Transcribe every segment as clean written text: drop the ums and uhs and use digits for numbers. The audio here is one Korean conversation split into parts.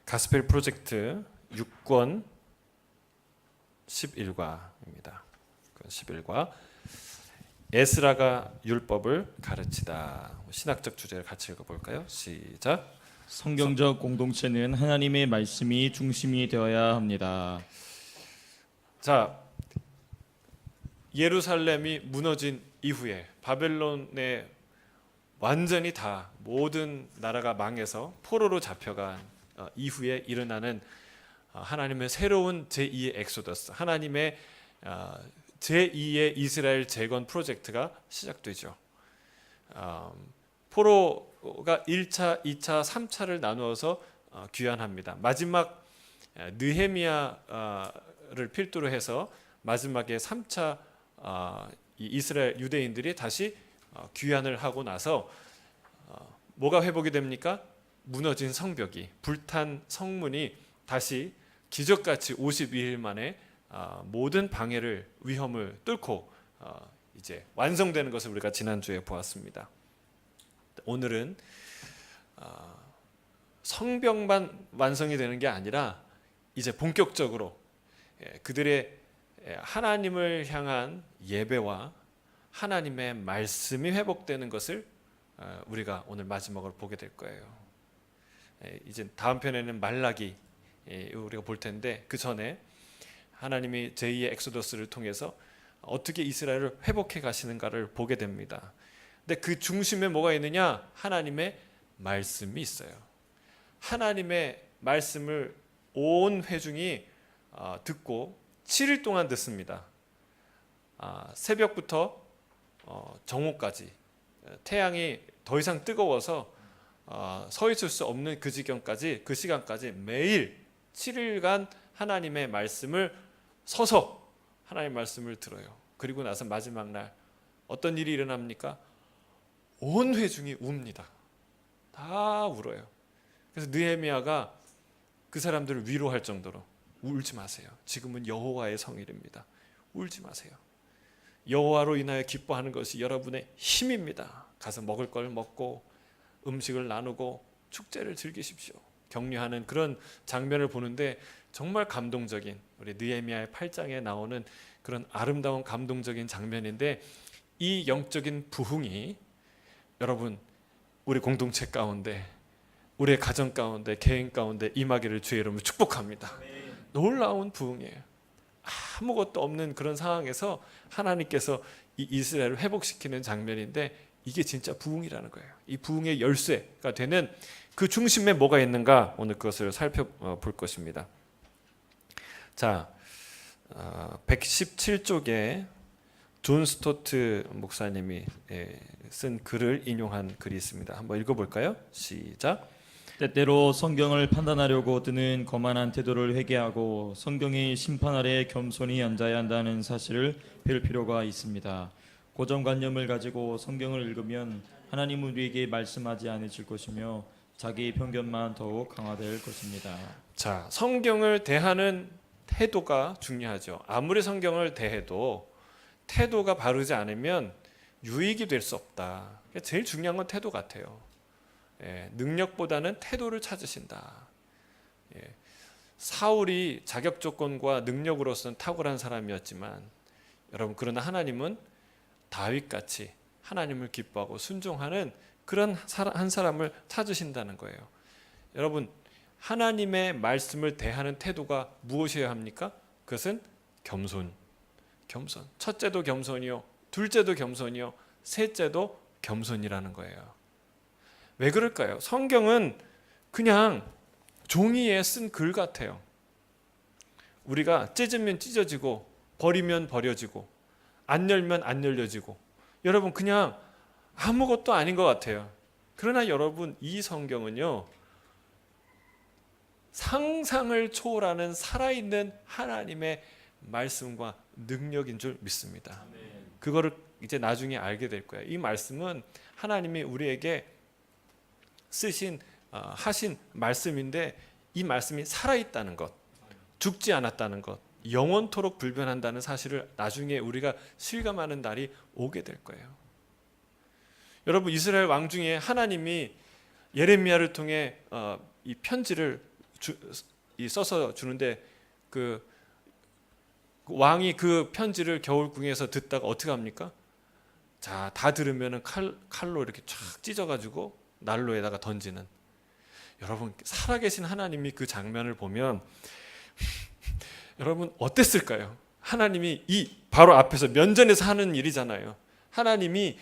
가스펠 프로젝트 6권 11과입니다. 11과 에스라가 율법을 가르치다. 신학적 주제를 같이 읽어볼까요? 시작. 성경적 공동체는 하나님의 말씀이 중심이 되어야 합니다. 자, 예루살렘이 무너진 이후에 바벨론에 완전히 다 모든 나라가 망해서 포로로 잡혀간 이후에 일어나는 하나님의 새로운 제2의 엑소더스, 하나님의 제2의 이스라엘 재건 프로젝트가 시작되죠. 포로가 1차, 2차, 3차를 나누어서 귀환합니다. 마지막 느헤미야를 필두로 해서 마지막에 3차 이스라엘 유대인들이 다시 귀환을 하고 나서 뭐가 회복이 됩니까? 무너진 성벽이, 불탄 성문이 다시 기적같이 52일 만에 모든 방해를, 위험을 뚫고 이제 완성되는 것을 우리가 지난주에 보았습니다. 오늘은 성벽만 완성이 되는 게 아니라 이제 본격적으로 그들의 하나님을 향한 예배와 하나님의 말씀이 회복되는 것을 우리가 오늘 마지막으로 보게 될 거예요. 이제 다음 편에는 말라기 우리가 볼 텐데, 그 전에 하나님이 제2의 엑소더스를 통해서 어떻게 이스라엘을 회복해 가시는가를 보게 됩니다. 근데 그 중심에 뭐가 있느냐? 하나님의 말씀이 있어요. 하나님의 말씀을 온 회중이 듣고 7일 동안 듣습니다. 새벽부터 정오까지 태양이 더 이상 뜨거워서 서 있을 수 없는 그 지경까지, 그 시간까지 매일 7일간 하나님의 말씀을 서서 하나님의 말씀을 들어요. 그리고 나서 마지막 날 어떤 일이 일어납니까? 온 회중이 웁니다. 다 울어요. 그래서 느헤미야가 그 사람들을 위로할 정도로 울지 마세요. 지금은 여호와의 성일입니다. 울지 마세요. 여호와로 인하여 기뻐하는 것이 여러분의 힘입니다. 가서 먹을 걸 먹고 음식을 나누고 축제를 즐기십시오. 격려하는 그런 장면을 보는데 정말 감동적인, 우리 느헤미야의 8장에 나오는 그런 아름다운 감동적인 장면인데, 이 영적인 부흥이 여러분 우리 공동체 가운데, 우리의 가정 가운데, 개인 가운데 임하기를 주의 이름으로 축복합니다. 놀라운 부흥이에요. 아무것도 없는 그런 상황에서 하나님께서 이 이스라엘을 회복시키는 장면인데, 이게 진짜 부흥이라는 거예요. 이 부흥의 열쇠가 되는 그 중심에 뭐가 있는가, 오늘 그것을 살펴볼 것입니다. 자, 117쪽에 존 스토트 목사님이 쓴 글을 인용한 글이 있습니다. 한번 읽어볼까요? 시작. 때때로 성경을 판단하려고 드는 거만한 태도를 회개하고 성경이 심판 아래 겸손히 앉아야 한다는 사실을 배울 필요가 있습니다. 고정관념을 가지고 성경을 읽으면 하나님은 우리에게 말씀하지 않으실 것이며 자기의 편견만 더욱 강화될 것입니다. 자, 성경을 대하는 태도가 중요하죠. 아무리 성경을 대해도 태도가 바르지 않으면 유익이 될 수 없다. 제일 중요한 건 태도 같아요. 능력보다는 태도를 찾으신다. 사울이 자격 조건과 능력으로서는 탁월한 사람이었지만, 여러분, 그러나 하나님은 다윗같이 하나님을 기뻐하고 순종하는 그런 한 사람을 찾으신다는 거예요. 여러분, 하나님의 말씀을 대하는 태도가 무엇이어야 합니까? 그것은 겸손. 첫째도 겸손이요, 둘째도 겸손이요, 셋째도 겸손이라는 거예요. 왜 그럴까요? 성경은 그냥 종이에 쓴 글 같아요. 우리가 찢으면 찢어지고 버리면 버려지고 안 열면 안 열려지고, 여러분 그냥 아무것도 아닌 것 같아요. 그러나 여러분, 이 성경은요, 상상을 초월하는 살아있는 하나님의 말씀과 능력인 줄 믿습니다. 그거를 이제 나중에 알게 될 거예요. 이 말씀은 하나님이 우리에게 쓰신 하신 말씀인데, 이 말씀이 살아있다는 것, 죽지 않았다는 것, 영원토록 불변한다는 사실을 나중에 우리가 실감하는 날이 오게 될 거예요. 여러분, 이스라엘 왕 중에 하나님이 예레미야를 통해 이 편지를 써서 주는데 그 왕이 그 편지를 겨울궁에서 듣다가 어떻게 합니까? 자, 다 들으면은 칼로 이렇게 쫙 찢어가지고 난로에다가 던지는. 여러분, 살아계신 하나님이 그 장면을 보면 여러분 어땠을까요? 하나님이 이 바로 앞에서 면전에서 하는 일이잖아요. 하나님이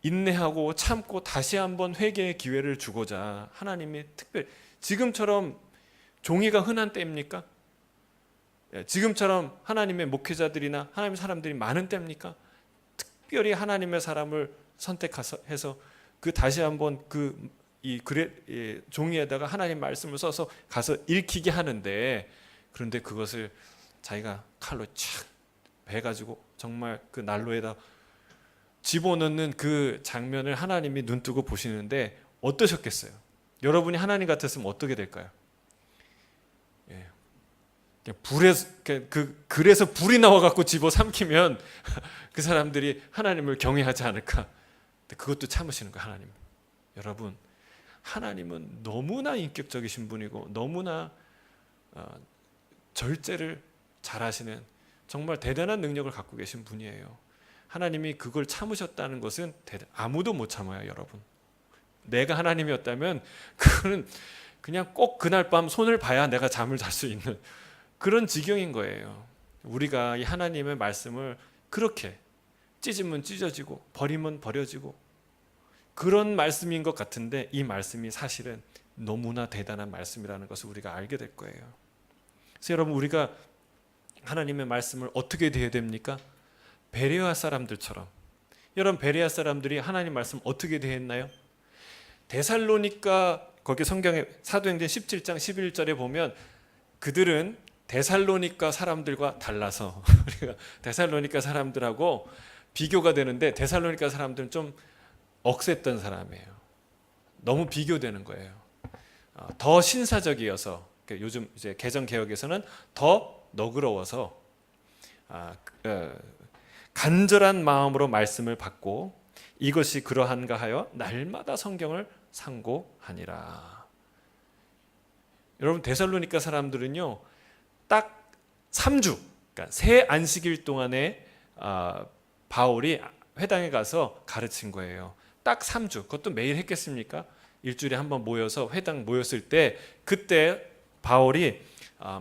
인내하고 참고 다시 한번 회개의 기회를 주고자 하나님이 특별히 지금처럼 종이가 흔한 때입니까? 지금처럼 하나님의 목회자들이나 하나님의 사람들이 많은 때입니까? 특별히 하나님의 사람을 선택해서 그 다시 한번 종이에다가 하나님 말씀을 써서 가서 읽히게 하는데, 그런데 그것을 자기가 칼로 착 베가지고 정말 그 난로에다 집어넣는 그 장면을 하나님이 눈뜨고 보시는데 어떠셨겠어요? 여러분이 하나님 같았으면 어떻게 될까요? 그래서 불이 나와갖고 집어 삼키면 그 사람들이 하나님을 경외하지 않을까? 근데 그것도 참으시는 거예요, 하나님. 여러분, 하나님은 너무나 인격적이신 분이고 너무나 절제를 잘하시는 정말 대단한 능력을 갖고 계신 분이에요. 하나님이 그걸 참으셨다는 것은 아무도 못 참아요, 여러분. 내가 하나님이었다면 그거는 그냥 꼭 그날 밤 손을 봐야 내가 잠을 잘 수 있는 그런 지경인 거예요. 우리가 이 하나님의 말씀을 그렇게 찢으면 찢어지고 버리면 버려지고 그런 말씀인 것 같은데, 이 말씀이 사실은 너무나 대단한 말씀이라는 것을 우리가 알게 될 거예요. 그래서 여러분, 우리가 하나님의 말씀을 어떻게 대해야 됩니까? 베레아 사람들처럼. 여러분, 베레아 사람들이 하나님 말씀 어떻게 대했나요? 데살로니가, 거기 성경에 사도행전 17장 11절에 보면 그들은 데살로니가 사람들과 달라서 우리가 데살로니가 사람들하고 비교가 되는데, 데살로니가 사람들은 좀 억셌던 사람이에요. 너무 비교되는 거예요. 더 신사적이어서, 요즘 이제 개정 개혁에서는 더 너그러워서 간절한 마음으로 말씀을 받고 이것이 그러한가 하여 날마다 성경을 상고하니라. 여러분, 데살로니가 사람들은요, 딱 3주, 그러니까 새 안식일 동안에 바울이 회당에 가서 가르친 거예요. 딱 3주. 그것도 매일 했겠습니까? 일주일에 한 번 모여서 회당 모였을 때, 그때 바울이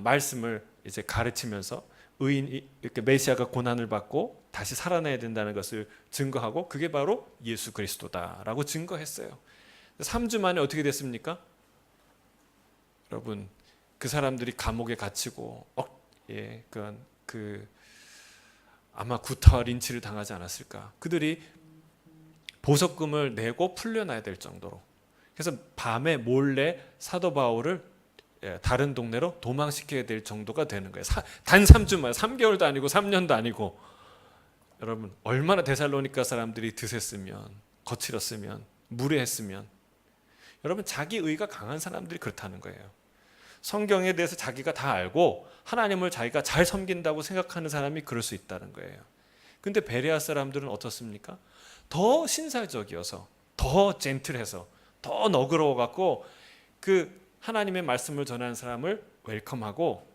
말씀을 이제 가르치면서 의인이 이렇게 메시아가 고난을 받고 다시 살아나야 된다는 것을 증거하고, 그게 바로 예수 그리스도다라고 증거했어요. 3주 만에 어떻게 됐습니까? 여러분, 그 사람들이 감옥에 갇히고 아마 구타와 린치를 당하지 않았을까. 그들이 보석금을 내고 풀려나야 될 정도로. 그래서 밤에 몰래 사도 바울을 다른 동네로 도망시켜야 될 정도가 되는 거예요. 단 3주 만에, 3개월도 아니고 3년도 아니고. 여러분, 얼마나 데살로니가 사람들이 드셌으면, 거칠었으면, 무례했으면. 여러분, 자기 의가 강한 사람들이 그렇다는 거예요. 성경에 대해서 자기가 다 알고 하나님을 자기가 잘 섬긴다고 생각하는 사람이 그럴 수 있다는 거예요. 근데 베레아 사람들은 어떻습니까? 더 신사적이어서, 더 젠틀해서, 더 너그러워 갖고 그 하나님의 말씀을 전하는 사람을 웰컴하고,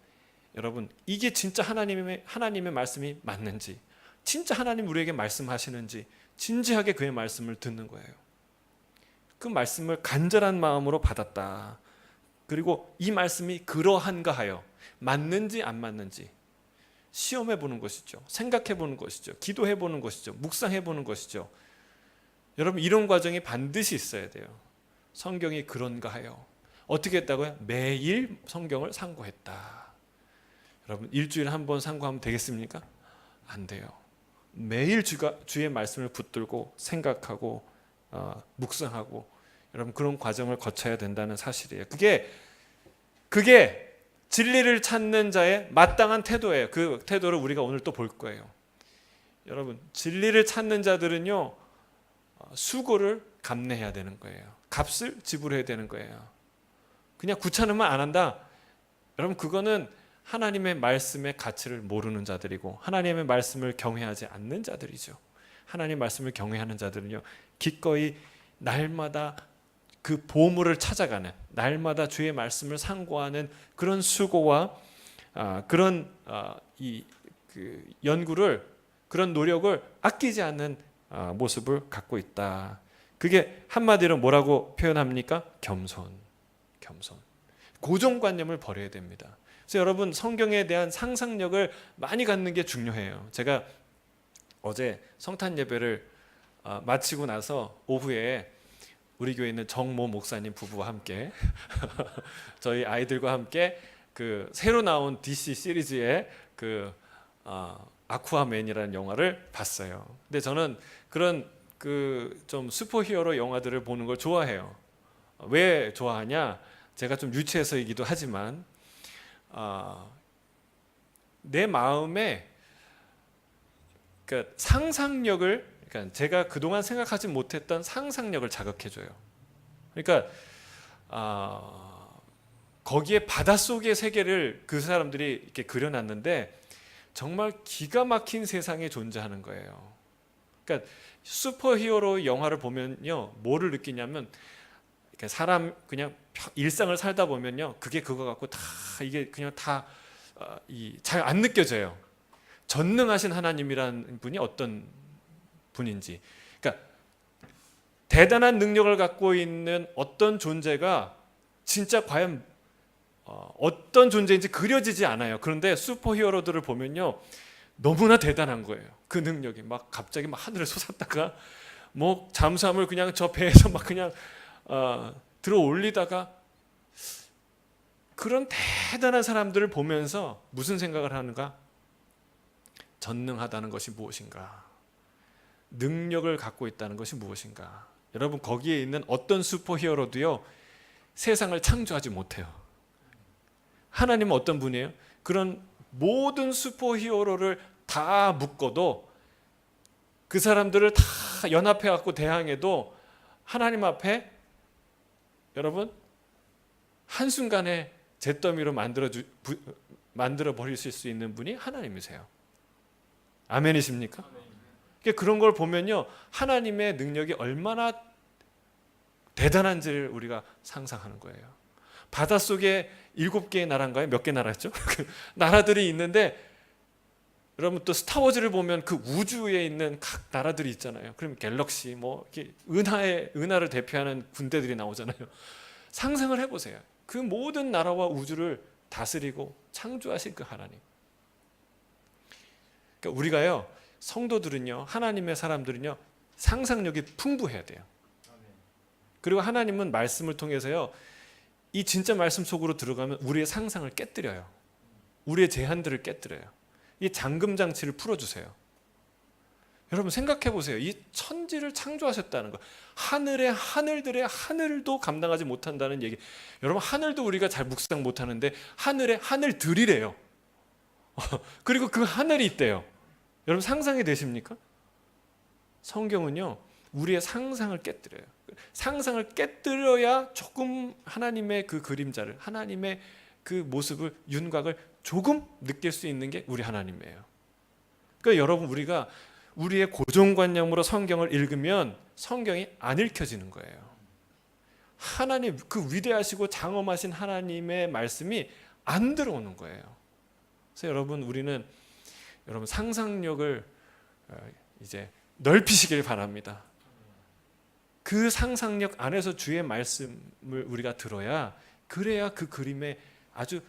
여러분, 이게 진짜 하나님의 말씀이 맞는지, 진짜 하나님 우리에게 말씀하시는지 진지하게 그의 말씀을 듣는 거예요. 그 말씀을 간절한 마음으로 받았다. 그리고 이 말씀이 그러한가 하여 맞는지 안 맞는지 시험해 보는 것이죠. 생각해 보는 것이죠. 기도해 보는 것이죠. 묵상해 보는 것이죠. 여러분, 이런 과정이 반드시 있어야 돼요. 성경이 그런가 하여 어떻게 했다고요? 매일 성경을 상고했다. 여러분, 일주일에 한 번 상고하면 되겠습니까? 안 돼요. 매일 주의 말씀을 붙들고 생각하고 묵상하고, 여러분, 그런 과정을 거쳐야 된다는 사실이에요. 그게 진리를 찾는 자의 마땅한 태도예요. 그 태도를 우리가 오늘 또 볼 거예요. 여러분, 진리를 찾는 자들은요, 수고를 감내해야 되는 거예요. 값을 지불해야 되는 거예요. 그냥 귀찮으면 안 한다. 여러분, 그거는 하나님의 말씀의 가치를 모르는 자들이고 하나님의 말씀을 경외하지 않는 자들이죠. 하나님의 말씀을 경외하는 자들은요, 기꺼이 날마다 그 보물을 찾아가는, 날마다 주의 말씀을 상고하는 그런 수고와 그런 그 연구를, 그런 노력을 아끼지 않는 모습을 갖고 있다. 그게 한마디로 뭐라고 표현합니까? 겸손. 고정관념을 버려야 됩니다. 그래서 여러분, 성경에 대한 상상력을 많이 갖는 게 중요해요. 제가 어제 성탄 예배를 마치고 나서 오후에 우리 교회에 있는 정모 목사님 부부와 함께 저희 아이들과 함께 그 새로 나온 DC 시리즈의 그 아쿠아맨이라는 영화를 봤어요. 근데 저는 그런 그 좀 슈퍼히어로 영화들을 보는 걸 좋아해요. 왜 좋아하냐? 제가 좀 유치해서이기도 하지만 내 마음에 그러니까 상상력을, 그러니까 제가 그동안 생각하지 못했던 상상력을 자극해줘요. 그러니까 거기에 바닷속의 세계를 그 사람들이 이렇게 그려놨는데 정말 기가 막힌 세상에 존재하는 거예요. 그러니까 슈퍼히어로 영화를 보면요, 뭐를 느끼냐면 사람 그냥 일상을 살다 보면요, 그게 그거 갖고 다 이게 그냥 다 잘 안 느껴져요. 전능하신 하나님이라는 분이 어떤 분인지, 그러니까 대단한 능력을 갖고 있는 어떤 존재가 진짜 과연 어떤 존재인지 그려지지 않아요. 그런데 슈퍼히어로들을 보면요, 너무나 대단한 거예요. 그 능력이 막 갑자기 막 하늘을 솟았다가 뭐 잠수함을 그냥 저 배에서 막 그냥 들어 올리다가, 그런 대단한 사람들을 보면서 무슨 생각을 하는가? 전능하다는 것이 무엇인가? 능력을 갖고 있다는 것이 무엇인가? 여러분, 거기에 있는 어떤 슈퍼히어로도요, 세상을 창조하지 못해요. 하나님은 어떤 분이에요? 그런 모든 슈퍼히어로를 다 묶어도, 그 사람들을 다 연합해 갖고 대항해도 하나님 앞에 여러분 한순간에 잿더미로 만들어 버리실 수 있는 분이 하나님이세요. 아멘이십니까? 그러니까 그런 걸 보면요, 하나님의 능력이 얼마나 대단한지를 우리가 상상하는 거예요. 바닷속에 7개의 나라인가요? 몇 개 나라였죠? 나라들이 있는데, 여러분 또 스타워즈를 보면 그 우주에 있는 각 나라들이 있잖아요. 그럼 갤럭시 뭐 이렇게 은하를 대표하는 군대들이 나오잖아요. 상상을 해보세요. 그 모든 나라와 우주를 다스리고 창조하신 그 하나님. 그러니까 우리가요, 성도들은요, 하나님의 사람들은요, 상상력이 풍부해야 돼요. 그리고 하나님은 말씀을 통해서요, 이 진짜 말씀 속으로 들어가면 우리의 상상을 깨뜨려요. 우리의 제한들을 깨뜨려요. 이 잠금 장치를 풀어주세요. 여러분 생각해 보세요. 이 천지를 창조하셨다는 거, 하늘의 하늘들의 하늘도 감당하지 못한다는 얘기. 여러분, 하늘도 우리가 잘 묵상 못하는데 하늘의 하늘들이래요. 그리고 그 하늘이 있대요. 여러분 상상이 되십니까? 성경은요, 우리의 상상을 깨뜨려요. 상상을 깨뜨려야 조금 하나님의 그 그림자를, 하나님의 그 모습을, 윤곽을 조금 느낄 수 있는 게 우리 하나님이에요. 그러니까 여러분, 우리가 우리의 고정관념으로 성경을 읽으면 성경이 안 읽혀지는 거예요. 하나님, 그 위대하시고 장엄하신 하나님의 말씀이 안 들어오는 거예요. 그래서 여러분, 우리는 여러분 상상력을 이제 넓히시길 바랍니다. 그 상상력 안에서 주의 말씀을 우리가 들어야, 그래야 그 그림의 아주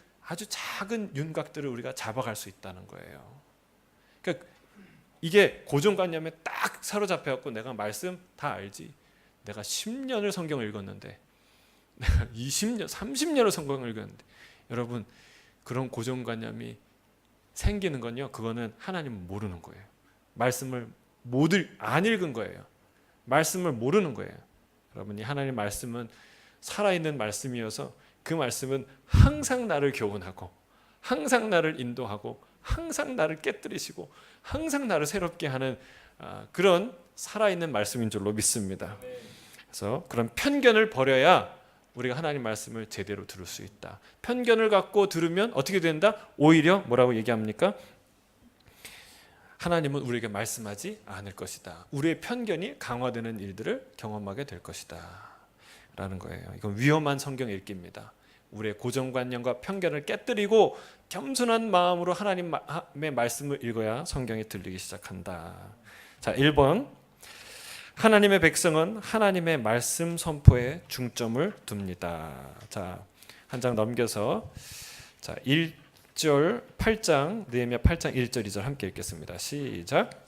작은 윤곽들을 우리가 잡아갈 수 있다는 거예요. 그러니까 이게 고정관념에 딱 사로잡혀갖고 내가 말씀 다 알지, 내가 10년을 성경을 읽었는데, 내가 20년, 30년을 성경을 읽었는데, 여러분 그런 고정관념이 생기는 건요, 그거는 하나님은 모르는 거예요. 말씀을 안 읽은 거예요. 말씀을 모르는 거예요. 여러분이 하나님 말씀은 살아있는 말씀이어서 그 말씀은 항상 나를 교훈하고, 항상 나를 인도하고, 항상 나를 깨뜨리시고, 항상 나를 새롭게 하는 그런 살아있는 말씀인 줄로 믿습니다. 그래서 그런 편견을 버려야 우리가 하나님 말씀을 제대로 들을 수 있다. 편견을 갖고 들으면 어떻게 된다? 오히려 뭐라고 얘기합니까? 하나님은 우리에게 말씀하지 않을 것이다. 우리의 편견이 강화되는 일들을 경험하게 될 것이다. 라는 거예요. 이건 위험한 성경 읽기입니다. 우리의 고정관념과 편견을 깨뜨리고 겸손한 마음으로 하나님의 말씀을 읽어야 성경이 들리기 시작한다. 자, 1번. 하나님의 백성은 하나님의 말씀 선포에 중점을 둡니다. 자, 한 장 넘겨서 자, 1절 8장 느헤미야 8장 1절 2절 함께 읽겠습니다. 시작.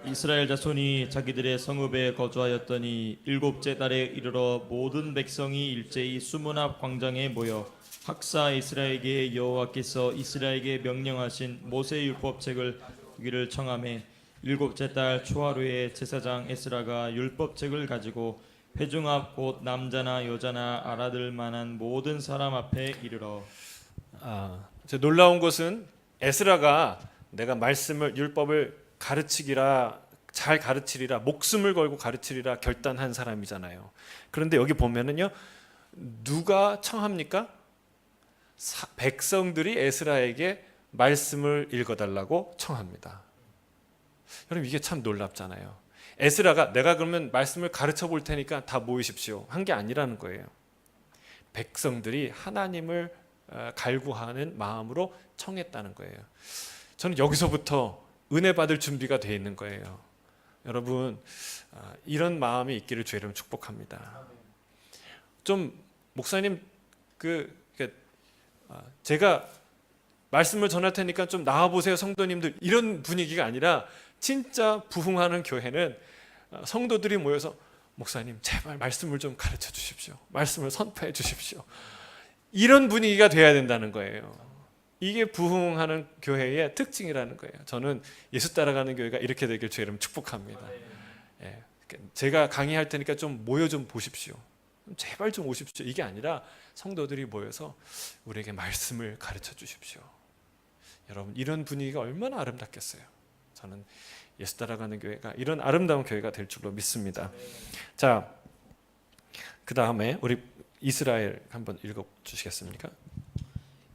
이스라엘 자손이 자기들의 성읍에 거주하였더니 일곱째 달에 이르러 모든 백성이 일제히 수문 앞 광장에 모여 학사 이스라엘에게 여호와께서 이스라엘에게 명령하신 모세 율법책을 보기를 청하매 일곱째 달 초하루에 제사장 에스라가 율법책을 가지고 회중 앞 곧 남자나 여자나 알아들 만한 모든 사람 앞에 이르러 놀라운 것은 에스라가 내가 말씀을 율법을 가르치기라 잘 가르치리라 목숨을 걸고 가르치리라 결단한 사람이잖아요. 그런데 여기 보면은요, 누가 청합니까? 백성들이 에스라에게 말씀을 읽어달라고 청합니다. 여러분, 이게 참 놀랍잖아요. 에스라가 내가 그러면 말씀을 가르쳐 볼 테니까 다 모이십시오 한 게 아니라는 거예요. 백성들이 하나님을 갈구하는 마음으로 청했다는 거예요. 저는 여기서부터 은혜 받을 준비가 되어 있는 거예요. 여러분, 이런 마음이 있기를 주의 이름 축복합니다. 좀 목사님 제가 말씀을 전할 테니까 좀 나와 보세요 성도님들, 이런 분위기가 아니라 진짜 부흥하는 교회는 성도들이 모여서 목사님 제발 말씀을 좀 가르쳐 주십시오. 말씀을 선포해 주십시오. 이런 분위기가 돼야 된다는 거예요. 이게 부흥하는 교회의 특징이라는 거예요. 저는 예수 따라가는 교회가 이렇게 되길 주의 이름 축복합니다. 예, 제가 강의할 테니까 좀 모여 좀 보십시오. 제발 좀 오십시오. 이게 아니라 성도들이 모여서 우리에게 말씀을 가르쳐 주십시오. 여러분, 이런 분위기가 얼마나 아름답겠어요. 저는 예수 따라가는 교회가 이런 아름다운 교회가 될 줄로 믿습니다. 자, 그 다음에 우리 이스라엘 한번 읽어주시겠습니까?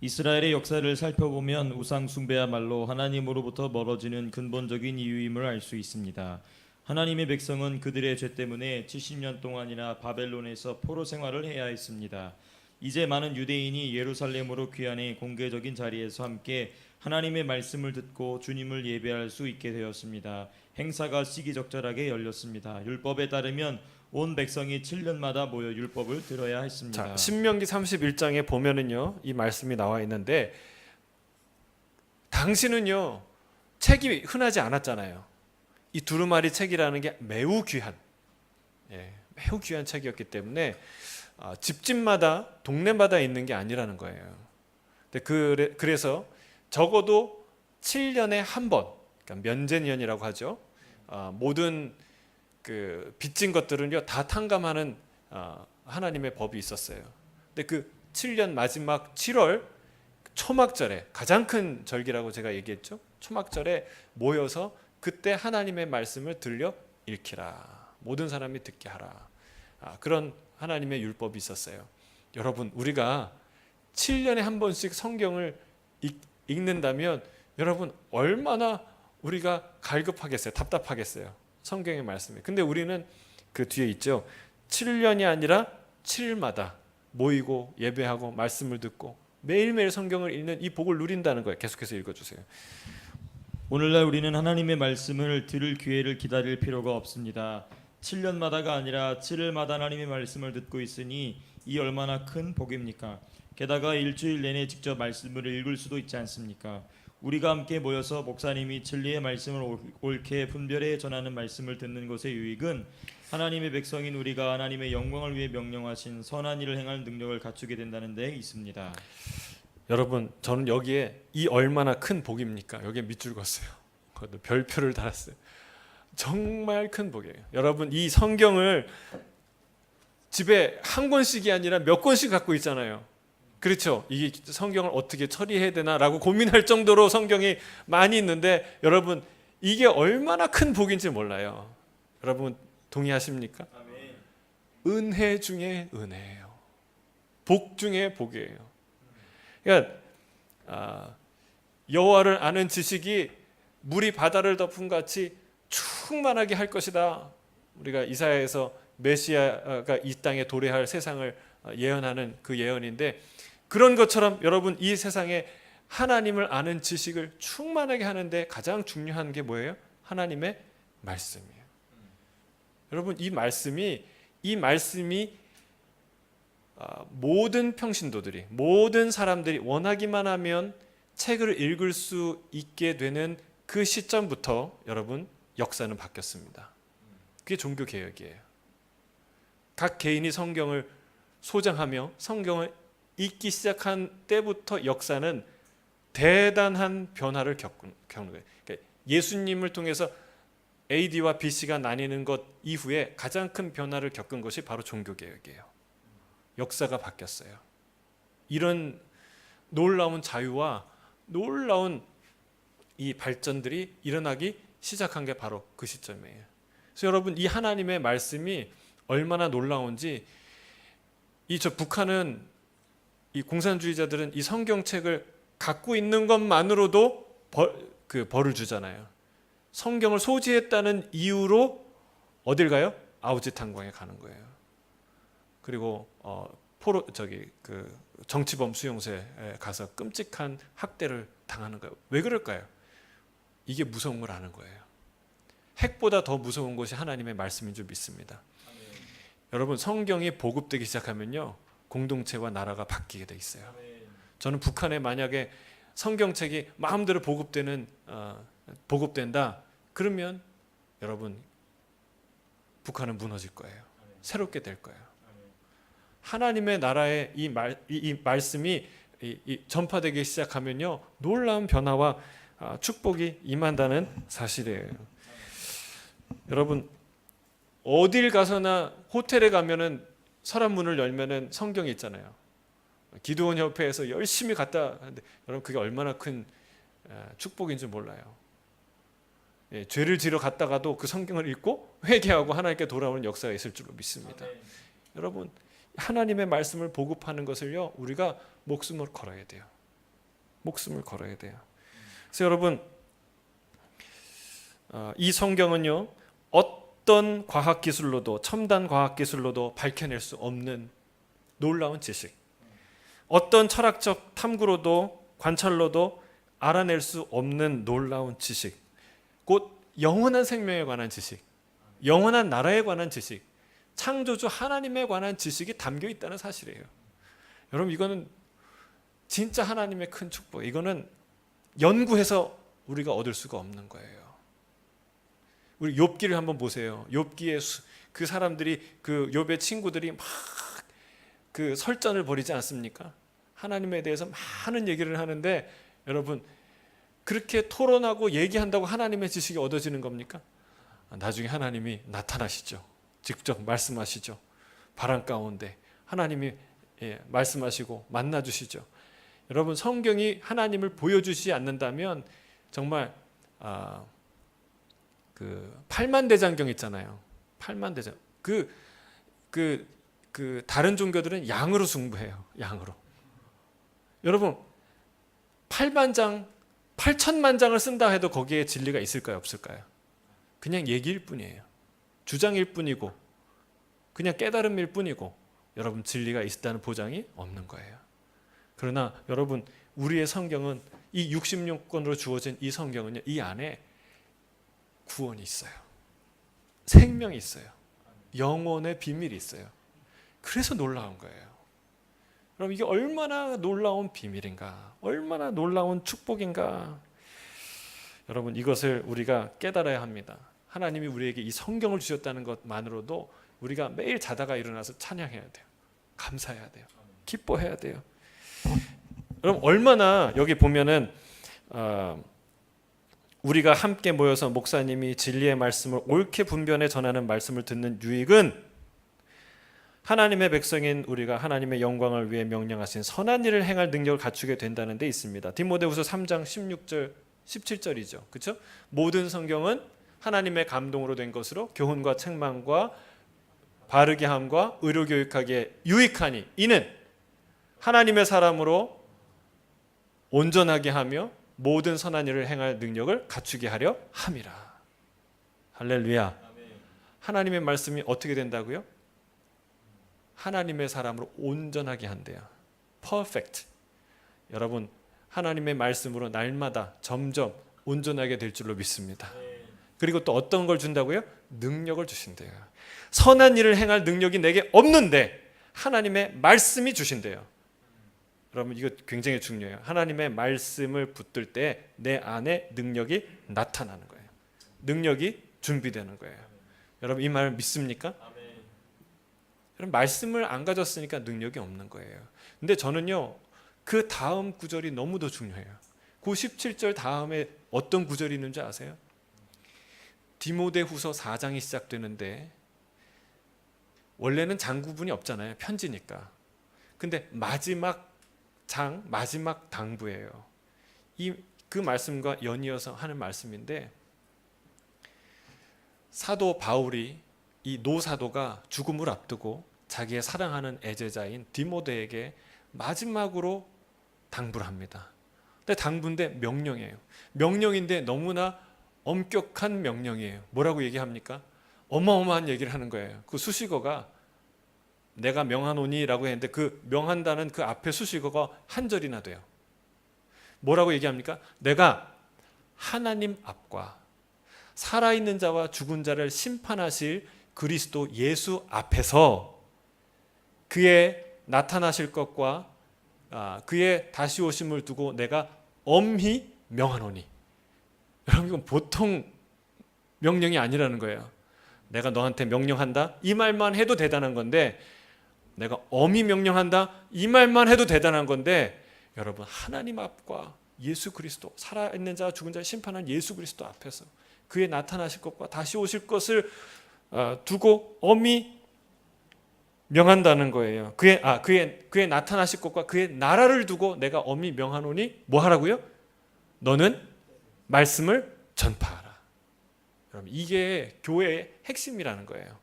이스라엘의 역사를 살펴보면 우상 숭배야말로 하나님으로부터 멀어지는 근본적인 이유임을 알 수 있습니다. 하나님의 백성은 그들의 죄 때문에 70년 동안이나 바벨론에서 포로 생활을 해야 했습니다. 이제 많은 유대인이 예루살렘으로 귀환해 공개적인 자리에서 함께 하나님의 말씀을 듣고 주님을 예배할 수 있게 되었습니다. 행사가 시기적절하게 열렸습니다. 율법에 따르면 온 백성이 7년마다 모여 율법을 들어야 했습니다. 자, 신명기 31장에 보면은요, 이 말씀이 나와 있는데 당시는요 책이 흔하지 않았잖아요. 이 두루마리 책이라는 게 매우 귀한, 매우 귀한 책이었기 때문에 집집마다 동네마다 있는 게 아니라는 거예요. 근데 그래서 적어도 7년에 한 번, 그러니까 면제년이라고 하죠. 모든 그 빚진 것들은요 다 탕감하는 하나님의 법이 있었어요. 근데 그 7년 마지막 7월 초막절에, 가장 큰 절기라고 제가 얘기했죠. 초막절에 모여서 그때 하나님의 말씀을 들려 읽히라, 모든 사람이 듣게 하라. 그런 하나님의 율법이 있었어요. 여러분, 우리가 7년에 한 번씩 성경을 읽는다면 여러분 얼마나 우리가 갈급하겠어요, 답답하겠어요, 성경의 말씀이. 근데 우리는 그 뒤에 있죠. 7년이 아니라 7일마다 모이고 예배하고 말씀을 듣고 매일매일 성경을 읽는 이 복을 누린다는 거예요. 계속해서 읽어주세요. 오늘날 우리는 하나님의 말씀을 들을 기회를 기다릴 필요가 없습니다. 7년마다가 아니라 7일마다 하나님의 말씀을 듣고 있으니 이 얼마나 큰 복입니까? 게다가 일주일 내내 직접 말씀을 읽을 수도 있지 않습니까? 우리가 함께 모여서 목사님이 진리의 말씀을 옳게 분별해 전하는 말씀을 듣는 것의 유익은 하나님의 백성인 우리가 하나님의 영광을 위해 명령하신 선한 일을 행할 능력을 갖추게 된다는 데 있습니다. 여러분, 저는 여기에 이 얼마나 큰 복입니까? 여기에 밑줄 걷어요. 별표를 달았어요. 정말 큰 복이에요. 여러분, 이 성경을 집에 한 권씩이 아니라 몇 권씩 갖고 있잖아요. 그렇죠? 이게 성경을 어떻게 처리해야 되나라고 고민할 정도로 성경이 많이 있는데 여러분, 이게 얼마나 큰 복인지 몰라요. 여러분 동의하십니까? 아멘. 은혜 중에 은혜예요. 복 중에 복이에요. 그러니까 여호와를 아는 지식이 물이 바다를 덮은 같이 충만하게 할 것이다. 우리가 이사야에서 메시아가 이 땅에 도래할 세상을 예언하는 그 예언인데, 그런 것처럼 여러분 이 세상에 하나님을 아는 지식을 충만하게 하는데 가장 중요한 게 뭐예요? 하나님의 말씀이에요. 여러분 이 말씀이 모든 평신도들이, 모든 사람들이 원하기만 하면 책을 읽을 수 있게 되는 그 시점부터 여러분 역사는 바뀌었습니다. 그게 종교 개혁이에요. 각 개인이 성경을 소장하며 성경을 읽기 시작한 때부터 역사는 대단한 변화를 겪는 거예요. 그러니까 예수님을 통해서 AD와 BC가 나뉘는 것 이후에 가장 큰 변화를 겪은 것이 바로 종교 개혁이에요. 역사가 바뀌었어요. 이런 놀라운 자유와 놀라운 이 발전들이 일어나기 시작한 게 바로 그 시점이에요. 그래서 여러분 이 하나님의 말씀이 얼마나 놀라운지, 북한은 이 공산주의자들은 이 성경책을 갖고 있는 것만으로도 벌을 주잖아요. 성경을 소지했다는 이유로 어딜 가요? 아우지탄광에 가는 거예요. 그리고 정치범 수용소에 가서 끔찍한 학대를 당하는 거예요. 왜 그럴까요? 이게 무서운 걸 아는 거예요. 핵보다 더 무서운 것이 하나님의 말씀인 줄 믿습니다. 여러분 성경이 보급되기 시작하면요, 공동체와 나라가 바뀌게 돼 있어요. 저는 북한에 만약에 성경책이 마음대로 보급된다 그러면 여러분 북한은 무너질 거예요. 새롭게 될 거예요. 하나님의 나라의 이 말씀이 전파되기 시작하면요, 놀라운 변화와 축복이 임한다는 사실이에요. 여러분 어딜 가서나 호텔에 가면은 서랍문을 열면은 성경이 있잖아요. 기도원 협회에서 열심히 갔다 하는데 여러분 그게 얼마나 큰 축복인 줄 몰라요. 죄를 지러 갔다가도 그 성경을 읽고 회개하고 하나님께 돌아오는 역사가 있을 줄로 믿습니다. 여러분 하나님의 말씀을 보급하는 것을요, 우리가 목숨을 걸어야 돼요. 목숨을 걸어야 돼요. 그래서 여러분 이 성경은요, 어떤 과학기술로도, 첨단 과학기술로도 밝혀낼 수 없는 놀라운 지식, 어떤 철학적 탐구로도 관찰로도 알아낼 수 없는 놀라운 지식, 곧 영원한 생명에 관한 지식, 영원한 나라에 관한 지식, 창조주 하나님에 관한 지식이 담겨 있다는 사실이에요. 여러분 이거는 진짜 하나님의 큰 축복, 이거는 연구해서 우리가 얻을 수가 없는 거예요. 우리 욥기를 한번 보세요. 욥기에 그 사람들이, 그 욥의 친구들이 막 그 설전을 벌이지 않습니까? 하나님에 대해서 많은 얘기를 하는데 여러분 그렇게 토론하고 얘기한다고 하나님의 지식이 얻어지는 겁니까? 나중에 하나님이 나타나시죠. 직접 말씀하시죠. 바람 가운데 하나님이 말씀하시고 만나주시죠. 여러분 성경이 하나님을 보여주시지 않는다면 정말 그 팔만대장경 있잖아요. 팔만대장. 그 다른 종교들은 양으로 승부해요. 양으로. 여러분 8천만 장을 쓴다 해도 거기에 진리가 있을까요? 없을까요? 그냥 얘기일 뿐이에요. 주장일 뿐이고 그냥 깨달음일 뿐이고 여러분 진리가 있다는 보장이 없는 거예요. 그러나 여러분 우리의 성경은, 이 66권으로 주어진 이 성경은요, 이 안에 구원이 있어요. 생명이 있어요. 영혼의 비밀이 있어요. 그래서 놀라운 거예요. 그럼 이게 얼마나 놀라운 비밀인가, 얼마나 놀라운 축복인가. 여러분 이것을 우리가 깨달아야 합니다. 하나님이 우리에게 이 성경을 주셨다는 것만으로도 우리가 매일 자다가 일어나서 찬양해야 돼요. 감사해야 돼요. 기뻐해야 돼요. 여러분 얼마나 여기 보면은 우리가 함께 모여서 목사님이 진리의 말씀을 옳게 분별해 전하는 말씀을 듣는 유익은 하나님의 백성인 우리가 하나님의 영광을 위해 명령하신 선한 일을 행할 능력을 갖추게 된다는 데 있습니다. 디모데후서 3장 16절 17절이죠. 그렇죠? 모든 성경은 하나님의 감동으로 된 것으로 교훈과 책망과 바르게 함과 의로 교육하기에 유익하니 이는 하나님의 사람으로 온전하게 하며 모든 선한 일을 행할 능력을 갖추게 하려 함이라. 할렐루야. 하나님의 말씀이 어떻게 된다고요? 하나님의 사람으로 온전하게 한대요. Perfect. 여러분, 하나님의 말씀으로 날마다 점점 온전하게 될 줄로 믿습니다. 그리고 또 어떤 걸 준다고요? 능력을 주신대요. 선한 일을 행할 능력이 내게 없는데 하나님의 말씀이 주신대요. 여러분, 이거 굉장히 중요해요. 하나님의 말씀을 붙들 때 내 안에 능력이 나타나는 거예요. 능력이 준비되는 거예요. 여러분, 이 말 믿습니까? 여러분, 말씀을 안 가졌으니까 능력이 없는 거예요. 근데 저는요, 그 다음 구절이 너무도 중요해요. 그 17절 다음에 어떤 구절이 있는지 아세요? 디모데후서 4장이 시작되는데 원래는 장구분이 없잖아요. 편지니까. 근데 마지막 장, 마지막 당부예요. 그 말씀과 연이어서 하는 말씀인데, 사도 바울이 이 노사도가 죽음을 앞두고 자기의 사랑하는 애제자인 디모데에게 마지막으로 당부를 합니다. 근데 당부인데 명령이에요. 명령인데 너무나 엄격한 명령이에요. 뭐라고 얘기합니까? 어마어마한 얘기를 하는 거예요. 그 수식어가 내가 명하노니라고 했는데 그 명한다는 그 앞에 수식어가 한 절이나 돼요. 뭐라고 얘기합니까? 내가 하나님 앞과 살아있는 자와 죽은 자를 심판하실 그리스도 예수 앞에서 그의 나타나실 것과 그의 다시 오심을 두고 내가 엄히 명하노니. 여러분, 이건 보통 명령이 아니라는 거예요. 내가 너한테 명령한다? 이 말만 해도 대단한 건데, 내가 엄히 명령한다? 이 말만 해도 대단한 건데, 여러분, 하나님 앞과 예수 그리스도, 살아있는 자와 죽은 자를 심판한 예수 그리스도 앞에서 그의 나타나실 것과 다시 오실 것을 두고 엄히 명한다는 거예요. 그의 나타나실 것과 그의 나라를 두고 내가 엄히 명하노니 뭐 하라고요? 너는 말씀을 전파하라. 여러분, 이게 교회의 핵심이라는 거예요.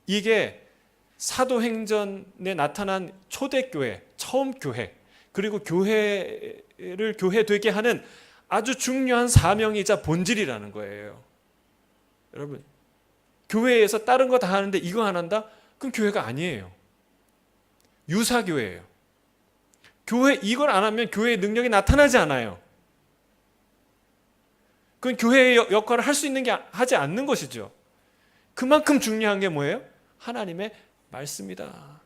이게 사도행전에 나타난 초대교회, 처음 교회, 그리고 교회를 교회 되게 하는 아주 중요한 사명이자 본질이라는 거예요. 여러분, 교회에서 다른 거 다 하는데 이거 안 한다? 그건 교회가 아니에요. 유사교회예요. 교회 이걸 안 하면 교회의 능력이 나타나지 않아요. 그건 교회의 역할을 할 수 있는 게 하지 않는 것이죠. 그만큼 중요한 게 뭐예요? 하나님의 말씀이다.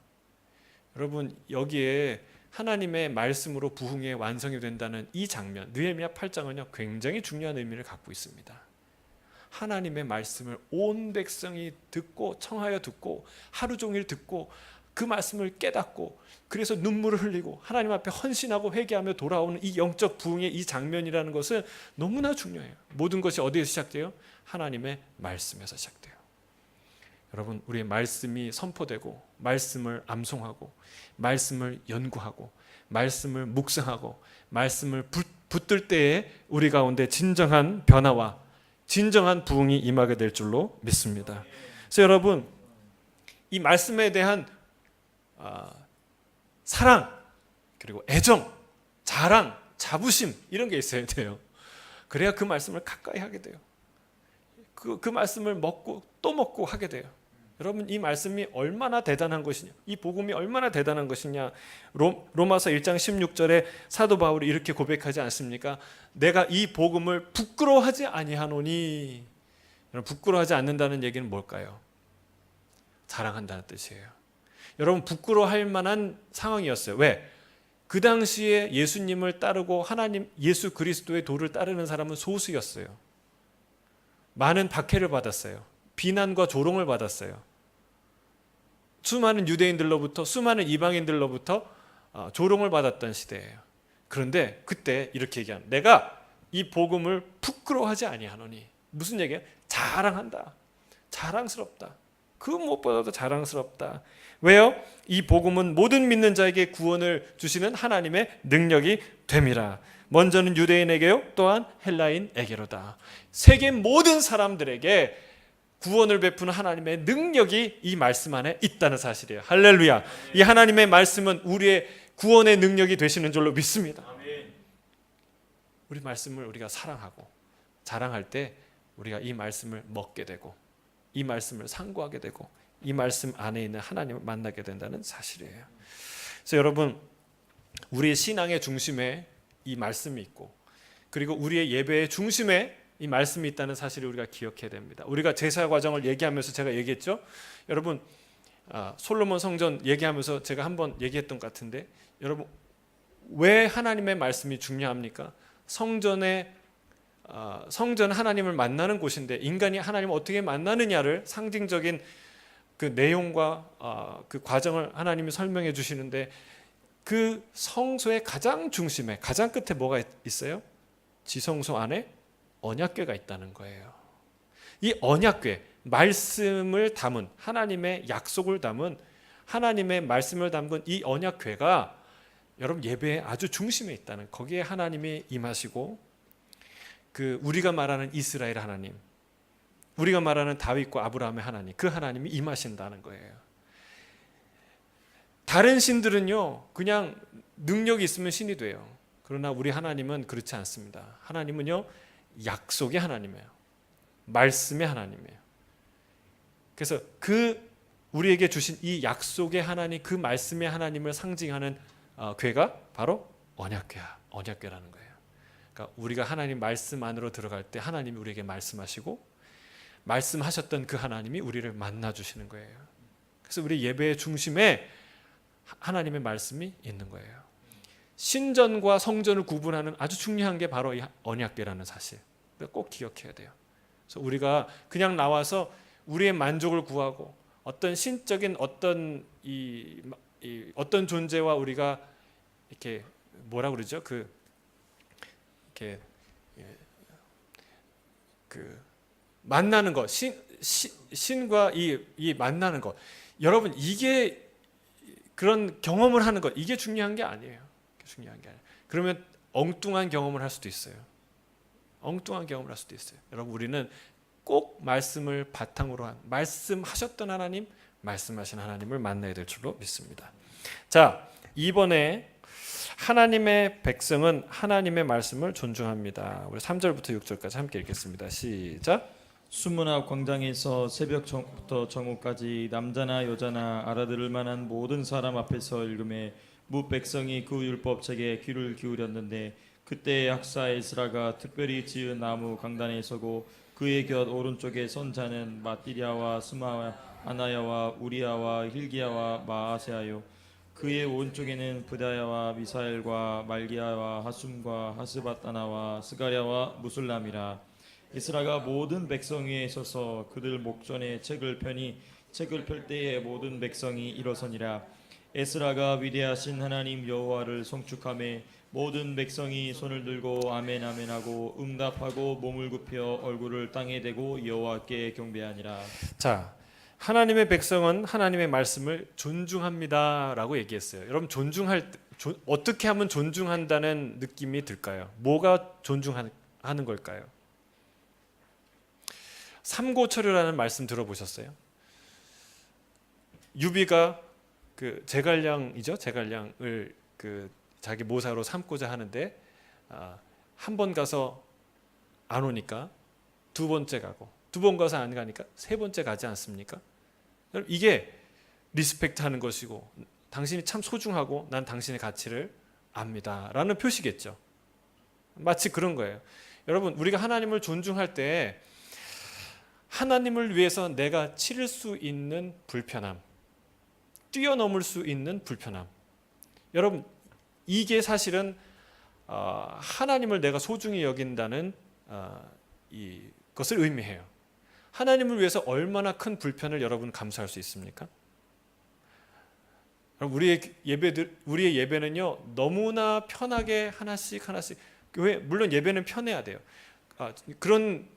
여러분, 여기에 하나님의 말씀으로 부흥의 완성이 된다는 이 장면, 느헤미야 8장은요 굉장히 중요한 의미를 갖고 있습니다. 하나님의 말씀을 온 백성이 듣고 청하여 듣고 하루 종일 듣고 그 말씀을 깨닫고 그래서 눈물을 흘리고 하나님 앞에 헌신하고 회개하며 돌아오는 이 영적 부흥의 이 장면이라는 것은 너무나 중요해요. 모든 것이 어디에서 시작돼요? 하나님의 말씀에서 시작돼요. 여러분, 우리의 말씀이 선포되고 말씀을 암송하고 말씀을 연구하고 말씀을 묵상하고 말씀을 붙들 때에 우리 가운데 진정한 변화와 진정한 부흥이 임하게 될 줄로 믿습니다. 그래서 여러분, 이 말씀에 대한 사랑, 그리고 애정, 자랑, 자부심 이런 게 있어야 돼요. 그래야 그 말씀을 가까이 하게 돼요. 그 말씀을 먹고 또 먹고 하게 돼요. 여러분, 이 말씀이 얼마나 대단한 것이냐, 이 복음이 얼마나 대단한 것이냐. 로마서 1장 16절에 사도 바울이 이렇게 고백하지 않습니까? 내가 이 복음을 부끄러워하지 아니하노니. 여러분, 부끄러워하지 않는다는 얘기는 뭘까요? 자랑한다는 뜻이에요. 여러분, 부끄러워할 만한 상황이었어요. 왜? 그 당시에 예수님을 따르고 하나님 예수 그리스도의 도를 따르는 사람은 소수였어요. 많은 박해를 받았어요. 비난과 조롱을 받았어요. 수많은 유대인들로부터, 수많은 이방인들로부터 조롱을 받았던 시대예요. 그런데 그때 이렇게 얘기하는, 내가 이 복음을 부끄러워하지 아니하노니. 무슨 얘기예요? 자랑한다. 자랑스럽다. 그 무엇보다도 자랑스럽다. 왜요? 이 복음은 모든 믿는 자에게 구원을 주시는 하나님의 능력이 됨이라. 먼저는 유대인에게요, 또한 헬라인에게로다. 세계 모든 사람들에게 구원을 베푸는 하나님의 능력이 이 말씀 안에 있다는 사실이에요. 할렐루야. 이 하나님의 말씀은 우리의 구원의 능력이 되시는 줄로 믿습니다. 우리 말씀을 우리가 사랑하고 자랑할 때 우리가 이 말씀을 먹게 되고 이 말씀을 상고하게 되고 이 말씀 안에 있는 하나님을 만나게 된다는 사실이에요. 그래서 여러분, 우리의 신앙의 중심에 이 말씀이 있고, 그리고 우리의 예배의 중심에 이 말씀이 있다는 사실을 우리가 기억해야 됩니다. 우리가 제사 과정을 얘기하면서 제가 얘기했죠. 여러분, 솔로몬 성전 얘기하면서 제가 한번 얘기했던 것 같은데, 여러분, 왜 하나님의 말씀이 중요합니까? 성전은 하나님을 만나는 곳인데, 인간이 하나님을 어떻게 만나느냐를 상징적인 그 내용과 그 과정을 하나님이 설명해 주시는데, 그 성소의 가장 중심에, 가장 끝에 뭐가 있어요? 지성소 안에 언약궤가 있다는 거예요. 이 언약궤, 말씀을 담은, 하나님의 약속을 담은, 하나님의 말씀을 담은 이 언약궤가 여러분 예배의 아주 중심에 있다는, 거기에 하나님이 임하시고, 그 우리가 말하는 이스라엘 하나님, 우리가 말하는 다윗과 아브라함의 하나님, 그 하나님이 임하신다는 거예요. 다른 신들은요, 그냥 능력이 있으면 신이 돼요. 그러나 우리 하나님은 그렇지 않습니다. 하나님은요, 약속의 하나님이에요. 말씀의 하나님이에요. 그래서 그 우리에게 주신 이 약속의 하나님, 그 말씀의 하나님을 상징하는 궤가 바로 언약궤라는 거예요. 그러니까 우리가 하나님 말씀 안으로 들어갈 때 하나님이 우리에게 말씀하시고, 말씀하셨던 그 하나님이 우리를 만나 주시는 거예요. 그래서 우리 예배의 중심에 하나님의 말씀이 있는 거예요. 신전과 성전을 구분하는 아주 중요한 게 바로 이 언약궤라는 사실, 꼭 기억해야 돼요. 그래서 우리가 그냥 나와서 우리의 만족을 구하고 어떤 신적인 어떤 어떤 존재와 우리가 이렇게 뭐라 그러죠? 이렇게 만나는 것, 신과 이 만나는 것, 여러분, 이게 그런 경험을 하는 것, 이게 중요한 게 아니에요. 중요한 게 아니에요. 그러면 엉뚱한 경험을 할 수도 있어요. 엉뚱한 경험을 할 수도 있어요. 여러분, 우리는 꼭 말씀을 바탕으로 한, 말씀하셨던 하나님, 말씀하신 하나님을 만나야 될 줄로 믿습니다. 자, 이번에 하나님의 백성은 하나님의 말씀을 존중합니다. 우리 3절부터 6절까지 함께 읽겠습니다. 시작. 수문앞 광장에서 새벽부터 정오까지 남자나 여자나 알아들을 만한 모든 사람 앞에서 읽음에 무 백성이 그 율법책에 귀를 기울였는데, 그때 학사 에스라가 특별히 지은 나무 강단에 서고 그의 곁 오른쪽에 선 자는 마띠리아와 스마와 아나야와 우리야와 힐기야와 마아세아요. 그의 오른쪽에는 브다야와 미사엘과 말기야와 하숨과 하스바타나와 스가랴와 무술람이라. 에스라가 모든 백성 위에 서서 그들 목전에 책을 펴니 책을 펼 때에 모든 백성이 일어서니라. 에스라가 위대하신 하나님 여호와를 송축하며 모든 백성이 손을 들고 아멘 아멘 하고 응답하고 몸을 굽혀 얼굴을 땅에 대고 여호와께 경배하니라. 자, 하나님의 백성은 하나님의 말씀을 존중합니다라고 얘기했어요. 여러분, 어떻게 하면 존중한다는 느낌이 들까요? 뭐가 존중하는 걸까요? 삼고철이라는 말씀 들어보셨어요? 유비가 그 제갈량이죠. 제갈량을 자기 모사로 삼고자 하는데 한 번 가서 안 오니까 두 번째 가고, 두 번 가서 안 가니까 세 번째 가지 않습니까? 이게 리스펙트하는 것이고, 당신이 참 소중하고 난 당신의 가치를 압니다라는 표시겠죠. 마치 그런 거예요. 여러분, 우리가 하나님을 존중할 때 하나님을 위해서 내가 치를 수 있는 불편함, 뛰어넘을 수 있는 불편함, 여러분, 이게 사실은 하나님을 내가 소중히 여긴다는 이것을 의미해요. 하나님을 위해서 얼마나 큰 불편을 여러분 감수할 수 있습니까? 우리의 예배는요, 너무나 편하게 하나씩 물론 예배는 편해야 돼요. 그런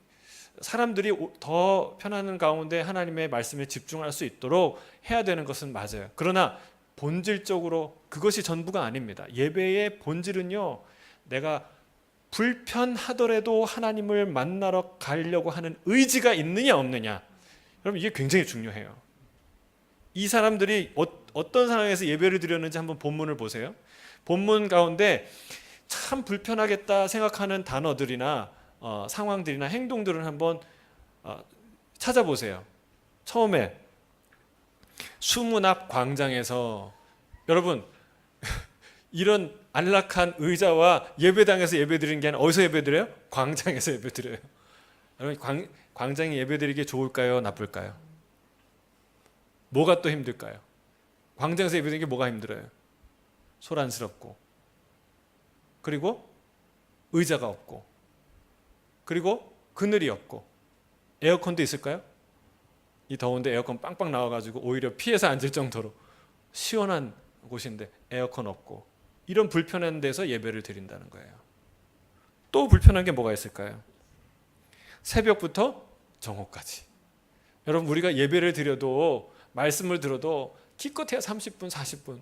사람들이 더 편안한 가운데 하나님의 말씀에 집중할 수 있도록 해야 되는 것은 맞아요. 그러나 본질적으로 그것이 전부가 아닙니다. 예배의 본질은요, 내가 불편하더라도 하나님을 만나러 가려고 하는 의지가 있느냐 없느냐, 여러분, 이게 굉장히 중요해요. 이 사람들이 어떤 상황에서 예배를 드렸는지 한번 본문을 보세요. 본문 가운데 참 불편하겠다 생각하는 단어들이나 상황들이나 행동들을 한번 찾아보세요. 처음에 수문 앞 광장에서 여러분 이런 안락한 의자와 예배당에서 예배드리는 게 아니라 어디서 예배드려요? 광장에서 예배드려요. 여러분 광장에 예배드리기 좋을까요? 나쁠까요? 뭐가 또 힘들까요? 광장에서 예배드리는 게 뭐가 힘들어요? 소란스럽고, 그리고 의자가 없고, 그리고 그늘이 없고, 에어컨도 있을까요? 이 더운데 에어컨 빵빵 나와가지고 오히려 피해서 앉을 정도로 시원한 곳인데 에어컨 없고, 이런 불편한 데서 예배를 드린다는 거예요. 또 불편한 게 뭐가 있을까요? 새벽부터 정오까지. 여러분 우리가 예배를 드려도 말씀을 들어도 기껏해야 30분, 40분,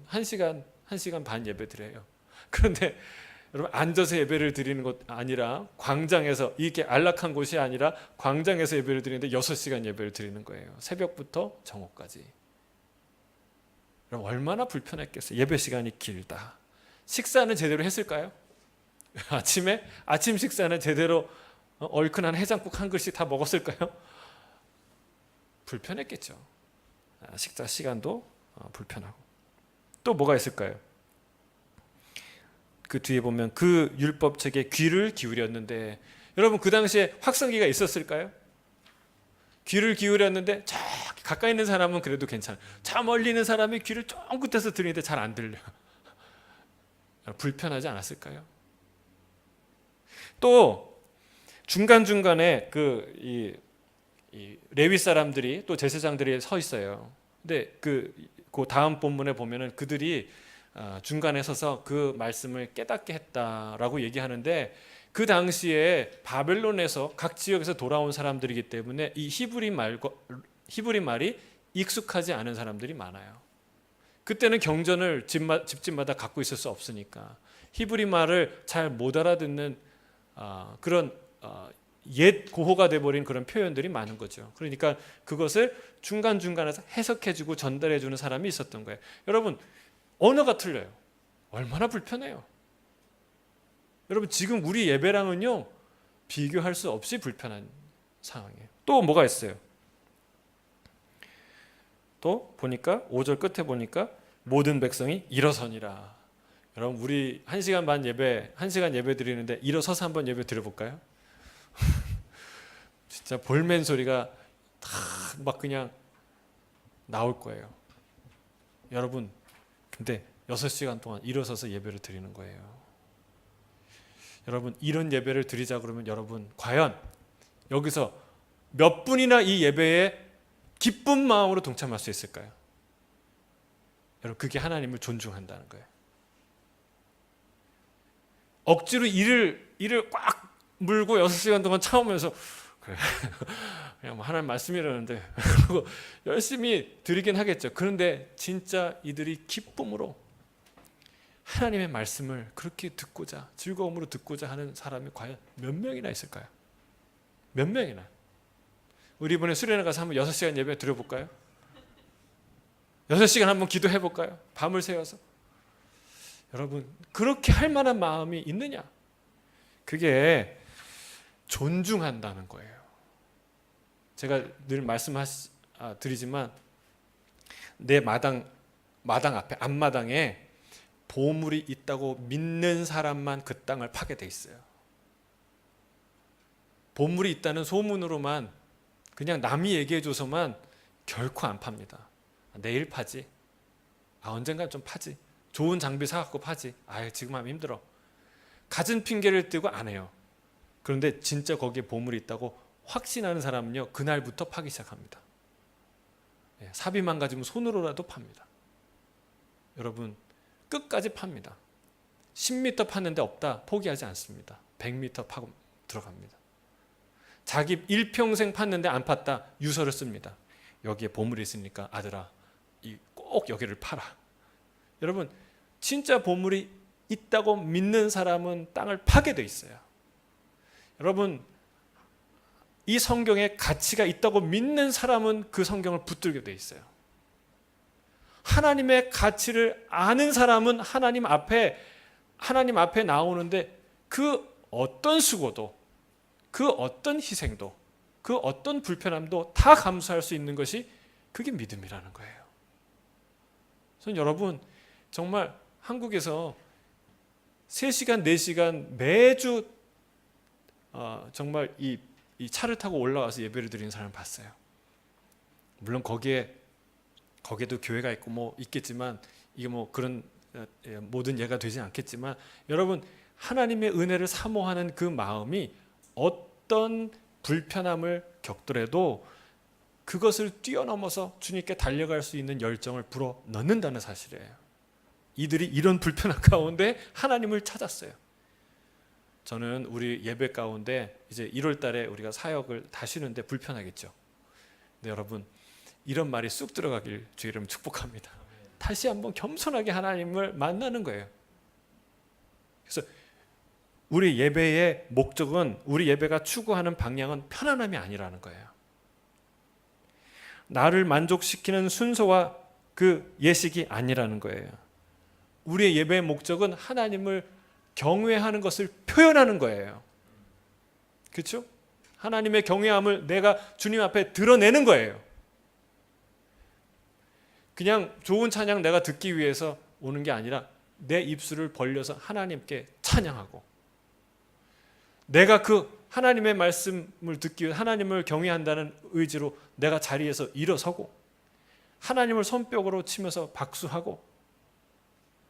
1시간 반 예배 드려요. 그런데 여러분 앉아서 예배를 드리는 것 아니라 광장에서, 이게 안락한 곳이 아니라 광장에서 예배를 드리는데 6시간 예배를 드리는 거예요. 새벽부터 정오까지. 여러분 얼마나 불편했겠어요. 예배 시간이 길다. 식사는 제대로 했을까요? 아침 식사는 제대로 얼큰한 해장국 한 그릇씩 다 먹었을까요? 불편했겠죠. 식사 시간도 불편하고. 또 뭐가 있을까요? 그 뒤에 보면 그 율법책에 귀를 기울였는데, 여러분 그 당시에 확성기가 있었을까요? 귀를 기울였는데 저 가까이 있는 사람은 그래도 괜찮아요. 저 멀리 있는 사람이 귀를 쫑긋해서 들으는데 잘 안 들려요. 불편하지 않았을까요? 또 중간중간에 이 레위 사람들이, 또 제사장들이 서 있어요. 근데 그 다음 본문에 보면은 그들이 중간에 서서 그 말씀을 깨닫게 했다라고 얘기하는데, 그 당시에 바벨론에서 각 지역에서 돌아온 사람들이기 때문에 이 히브리 말이 익숙하지 않은 사람들이 많아요. 그때는 경전을 집집마다 갖고 있을 수 없으니까 히브리 말을 잘 못 알아듣는 그런 옛 고호가 돼버린 그런 표현들이 많은 거죠. 그러니까 그것을 중간중간에서 해석해주고 전달해주는 사람이 있었던 거예요. 여러분 언어가 틀려요. 얼마나 불편해요. 여러분 지금 우리 예배랑은요 비교할 수 없이 불편한 상황이에요. 또 뭐가 있어요? 또 보니까 5절 끝에 보니까 모든 백성이 일어서니라. 여러분 우리 1시간 예배 드리는데 일어서서 한번 예배 드려볼까요? 진짜 볼멘 소리가 다 막 그냥 나올 거예요. 여러분 근데 6시간 동안 일어서서 예배를 드리는 거예요. 여러분 이런 예배를 드리자 그러면 여러분 과연 여기서 몇 분이나 이 예배에 기쁜 마음으로 동참할 수 있을까요? 여러분 그게 하나님을 존중한다는 거예요. 억지로 이를 꽉 물고 6시간 동안 참으면서 그냥 뭐 하나님 말씀이라는데 그리고 열심히 드리긴 하겠죠. 그런데 진짜 이들이 기쁨으로 하나님의 말씀을 그렇게 듣고자, 즐거움으로 듣고자 하는 사람이 과연 몇 명이나 있을까요? 몇 명이나? 우리 이번에 수련회 가서 한번 6시간 예배 드려볼까요? 6시간 한번 기도해볼까요? 밤을 새워서. 여러분 그렇게 할 만한 마음이 있느냐? 그게 존중한다는 거예요. 제가 늘 드리지만 내 마당 앞에 앞마당에 보물이 있다고 믿는 사람만 그 땅을 파게 돼 있어요. 보물이 있다는 소문으로만 그냥 남이 얘기해줘서만 결코 안 팝니다. 내일 파지. 언젠간 좀 파지. 좋은 장비 사갖고 파지. 지금 하면 힘들어. 갖은 핑계를 대고 안 해요. 그런데 진짜 거기에 보물이 있다고 확신하는 사람은요 그날부터 파기 시작합니다. 사비만 가지면 손으로라도 팝니다. 여러분 끝까지 팝니다. 10m 팠는데 없다 포기하지 않습니다. 100m 파고 들어갑니다. 자기 일평생 팠는데 안 팠다 유서를 씁니다. 여기에 보물이 있으니까 아들아 꼭 여기를 팔아. 여러분 진짜 보물이 있다고 믿는 사람은 땅을 파게 돼 있어요. 여러분 이 성경에 가치가 있다고 믿는 사람은 그 성경을 붙들게 돼 있어요. 하나님의 가치를 아는 사람은 하나님 앞에 나오는데 그 어떤 수고도, 그 어떤 희생도, 그 어떤 불편함도 다 감수할 수 있는 것이 그게 믿음이라는 거예요. 저는 여러분 정말 한국에서 3시간, 4시간 매주 정말 이 차를 타고 올라와서 예배를 드리는 사람을 봤어요. 물론 거기에도 교회가 있고 뭐 있겠지만 이게 뭐 그런 모든 예가 되지 않겠지만 여러분 하나님의 은혜를 사모하는 그 마음이 어떤 불편함을 겪더라도 그것을 뛰어넘어서 주님께 달려갈 수 있는 열정을 불어 넣는다는 사실이에요. 이들이 이런 불편함 가운데 하나님을 찾았어요. 저는 우리 예배 가운데 이제 1월 달에 우리가 사역을 다 쉬는데 불편하겠죠. 근데 여러분 이런 말이 쑥 들어가길 주의 이름 축복합니다. 다시 한번 겸손하게 하나님을 만나는 거예요. 그래서 우리 예배의 목적은 우리 예배가 추구하는 방향은 편안함이 아니라는 거예요. 나를 만족시키는 순서와 그 예식이 아니라는 거예요. 우리의 예배의 목적은 하나님을 경외하는 것을 표현하는 거예요. 그렇죠? 하나님의 경외함을 내가 주님 앞에 드러내는 거예요. 그냥 좋은 찬양 내가 듣기 위해서 오는 게 아니라 내 입술을 벌려서 하나님께 찬양하고 내가 그 하나님의 말씀을 듣기 위해 하나님을 경외한다는 의지로 내가 자리에서 일어서고 하나님을 손뼉으로 치면서 박수하고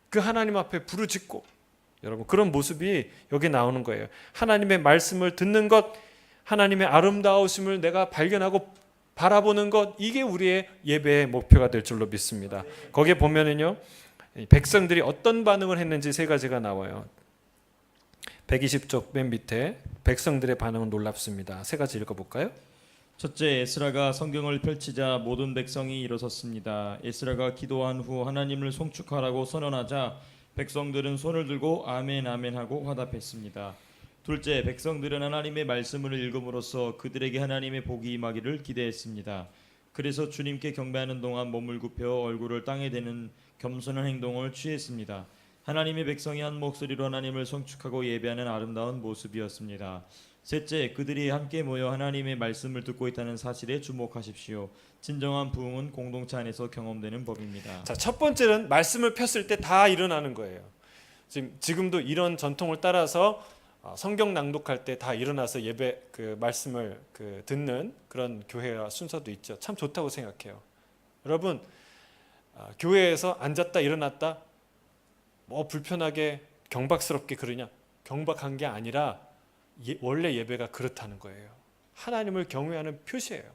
그 하나님 앞에 부르짖고 여러분 그런 모습이 여기 나오는 거예요. 하나님의 말씀을 듣는 것, 하나님의 아름다우심을 내가 발견하고 바라보는 것, 이게 우리의 예배의 목표가 될 줄로 믿습니다. 거기에 보면은요 백성들이 어떤 반응을 했는지 3가지가 나와요. 120쪽 맨 밑에 백성들의 반응은 놀랍습니다. 3가지 읽어볼까요? 첫째, 에스라가 성경을 펼치자 모든 백성이 일어섰습니다. 에스라가 기도한 후 하나님을 송축하라고 선언하자 백성들은 손을 들고 아멘 아멘 하고 화답했습니다. 둘째, 백성들은 하나님의 말씀을 읽음으로써 그들에게 하나님의 복이 임하기를 기대했습니다. 그래서 주님께 경배하는 동안 몸을 굽혀 얼굴을 땅에 대는 겸손한 행동을 취했습니다. 하나님의 백성이 한 목소리로 하나님을 송축하고 예배하는 아름다운 모습이었습니다. 셋째, 그들이 함께 모여 하나님의 말씀을 듣고 있다는 사실에 주목하십시오. 진정한 부흥은 공동체 안에서 경험되는 법입니다. 자, 첫 번째는 말씀을 폈을 때 다 일어나는 거예요. 지금도 이런 전통을 따라서 성경 낭독할 때 다 일어나서 예배 그 말씀을 듣는 그런 교회와 순서도 있죠. 참 좋다고 생각해요. 여러분 교회에서 앉았다 일어났다 뭐 불편하게 경박스럽게 그러냐? 경박한 게 아니라 원래 예배가 그렇다는 거예요. 하나님을 경외하는 표시예요.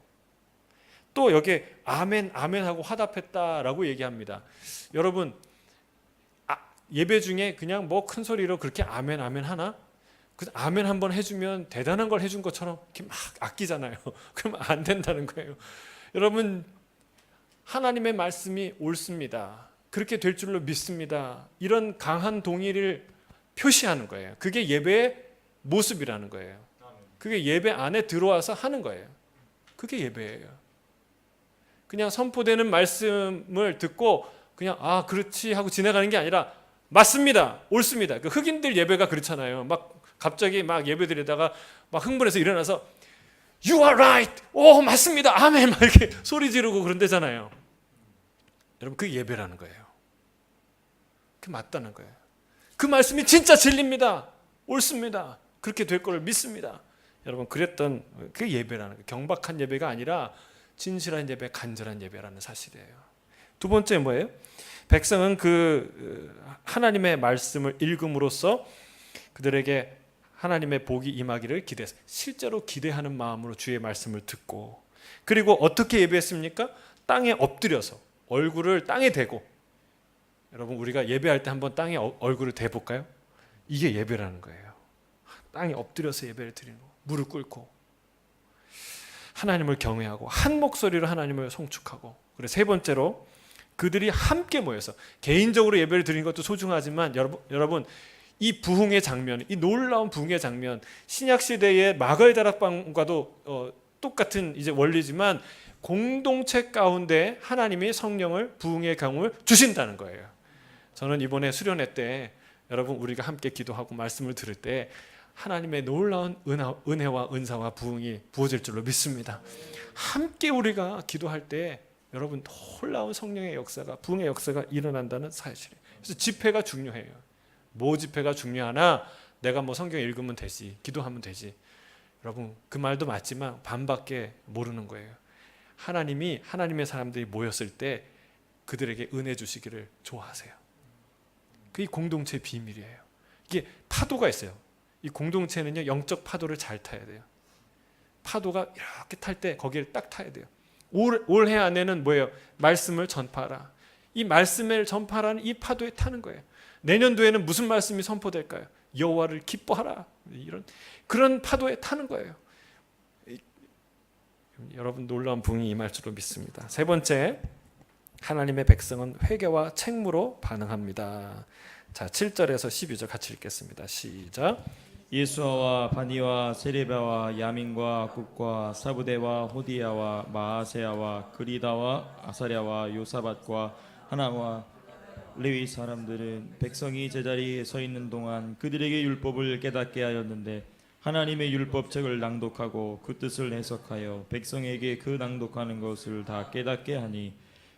또 여기에 아멘 아멘 하고 화답했다라고 얘기합니다. 여러분 예배 중에 그냥 뭐 큰 소리로 그렇게 아멘 아멘 하나? 그 아멘 한번 해주면 대단한 걸 해준 것처럼 이렇게 막 아끼잖아요. 그럼 안 된다는 거예요. 여러분 하나님의 말씀이 옳습니다. 그렇게 될 줄로 믿습니다. 이런 강한 동의를 표시하는 거예요. 그게 예배의 모습이라는 거예요. 그게 예배 안에 들어와서 하는 거예요. 그게 예배예요. 그냥 선포되는 말씀을 듣고 그냥 아 그렇지 하고 지나가는 게 아니라 맞습니다. 옳습니다. 그 흑인들 예배가 그렇잖아요. 막 갑자기 막 예배 드리다가 막 흥분해서 일어나서 You are right. 오 맞습니다. 아멘 막 이렇게 소리 지르고 그런데잖아요. 여러분 그게 예배라는 거예요. 그게 맞다는 거예요. 그 말씀이 진짜 진리입니다. 옳습니다. 그렇게 될 거를 믿습니다. 여러분 그랬던 그게 예배라는 거예요. 경박한 예배가 아니라 진실한 예배, 간절한 예배라는 사실이에요. 두 번째 뭐예요? 백성은 그 하나님의 말씀을 읽음으로써 그들에게 하나님의 복이 임하기를 기대했어요. 실제로 기대하는 마음으로 주의 말씀을 듣고 그리고 어떻게 예배했습니까? 땅에 엎드려서 얼굴을 땅에 대고 여러분 우리가 예배할 때 한번 땅에 얼굴을 대볼까요? 이게 예배라는 거예요. 땅에 엎드려서 예배를 드리는 거. 무릎 꿇고 하나님을 경외하고 한 목소리로 하나님을 송축하고 그리고 세 번째로 그들이 함께 모여서 개인적으로 예배를 드리는 것도 소중하지만 여러분 이 부흥의 장면, 이 놀라운 부흥의 장면 신약 시대의 마가의 다락방과도 똑같은 이제 원리지만 공동체 가운데 하나님이 성령을 부흥의 경험을 주신다는 거예요. 저는 이번에 수련회 때 여러분 우리가 함께 기도하고 말씀을 들을 때 하나님의 놀라운 은혜와 은사와 부흥이 부어질 줄로 믿습니다. 함께 우리가 기도할 때 여러분 놀라운 성령의 역사가, 부흥의 역사가 일어난다는 사실이에요. 그래서 집회가 중요해요. 뭐 집회가 중요하나? 내가 뭐 성경 읽으면 되지, 기도하면 되지. 여러분 그 말도 맞지만 반밖에 모르는 거예요. 하나님이, 하나님의 사람들이 모였을 때 그들에게 은혜 주시기를 좋아하세요. 그게 공동체의 비밀이에요. 이게 파도가 있어요. 이 공동체는요, 영적 파도를 잘 타야 돼요. 파도가 이렇게 탈 때 거기를 딱 타야 돼요. 올해 안에는 뭐예요? 말씀을 전파하라. 이 말씀을 전파하라는 이 파도에 타는 거예요. 내년도에는 무슨 말씀이 선포될까요? 여호와를 기뻐하라. 이런 그런 파도에 타는 거예요. 여러분 놀라운 부흥이 임할 줄로 믿습니다. 세 번째, 하나님의 백성은 회개와 책무로 반응합니다. 자, 7절에서 12절 같이 읽겠습니다. 시작. 예수아와 바니와 세레바와 야민과 국과 사부대와 호디야와 마아세야와 그리다와 아사랴와 요사밧과 하나와 레위 사람들은 백성이 제자리에 서 있는 동안 그들에게 율법을 깨닫게 하였는데 하나님의 율법책을 낭독하고 그 뜻을 해석하여 백성에게 그 낭독하는 것을 다 깨닫게 하니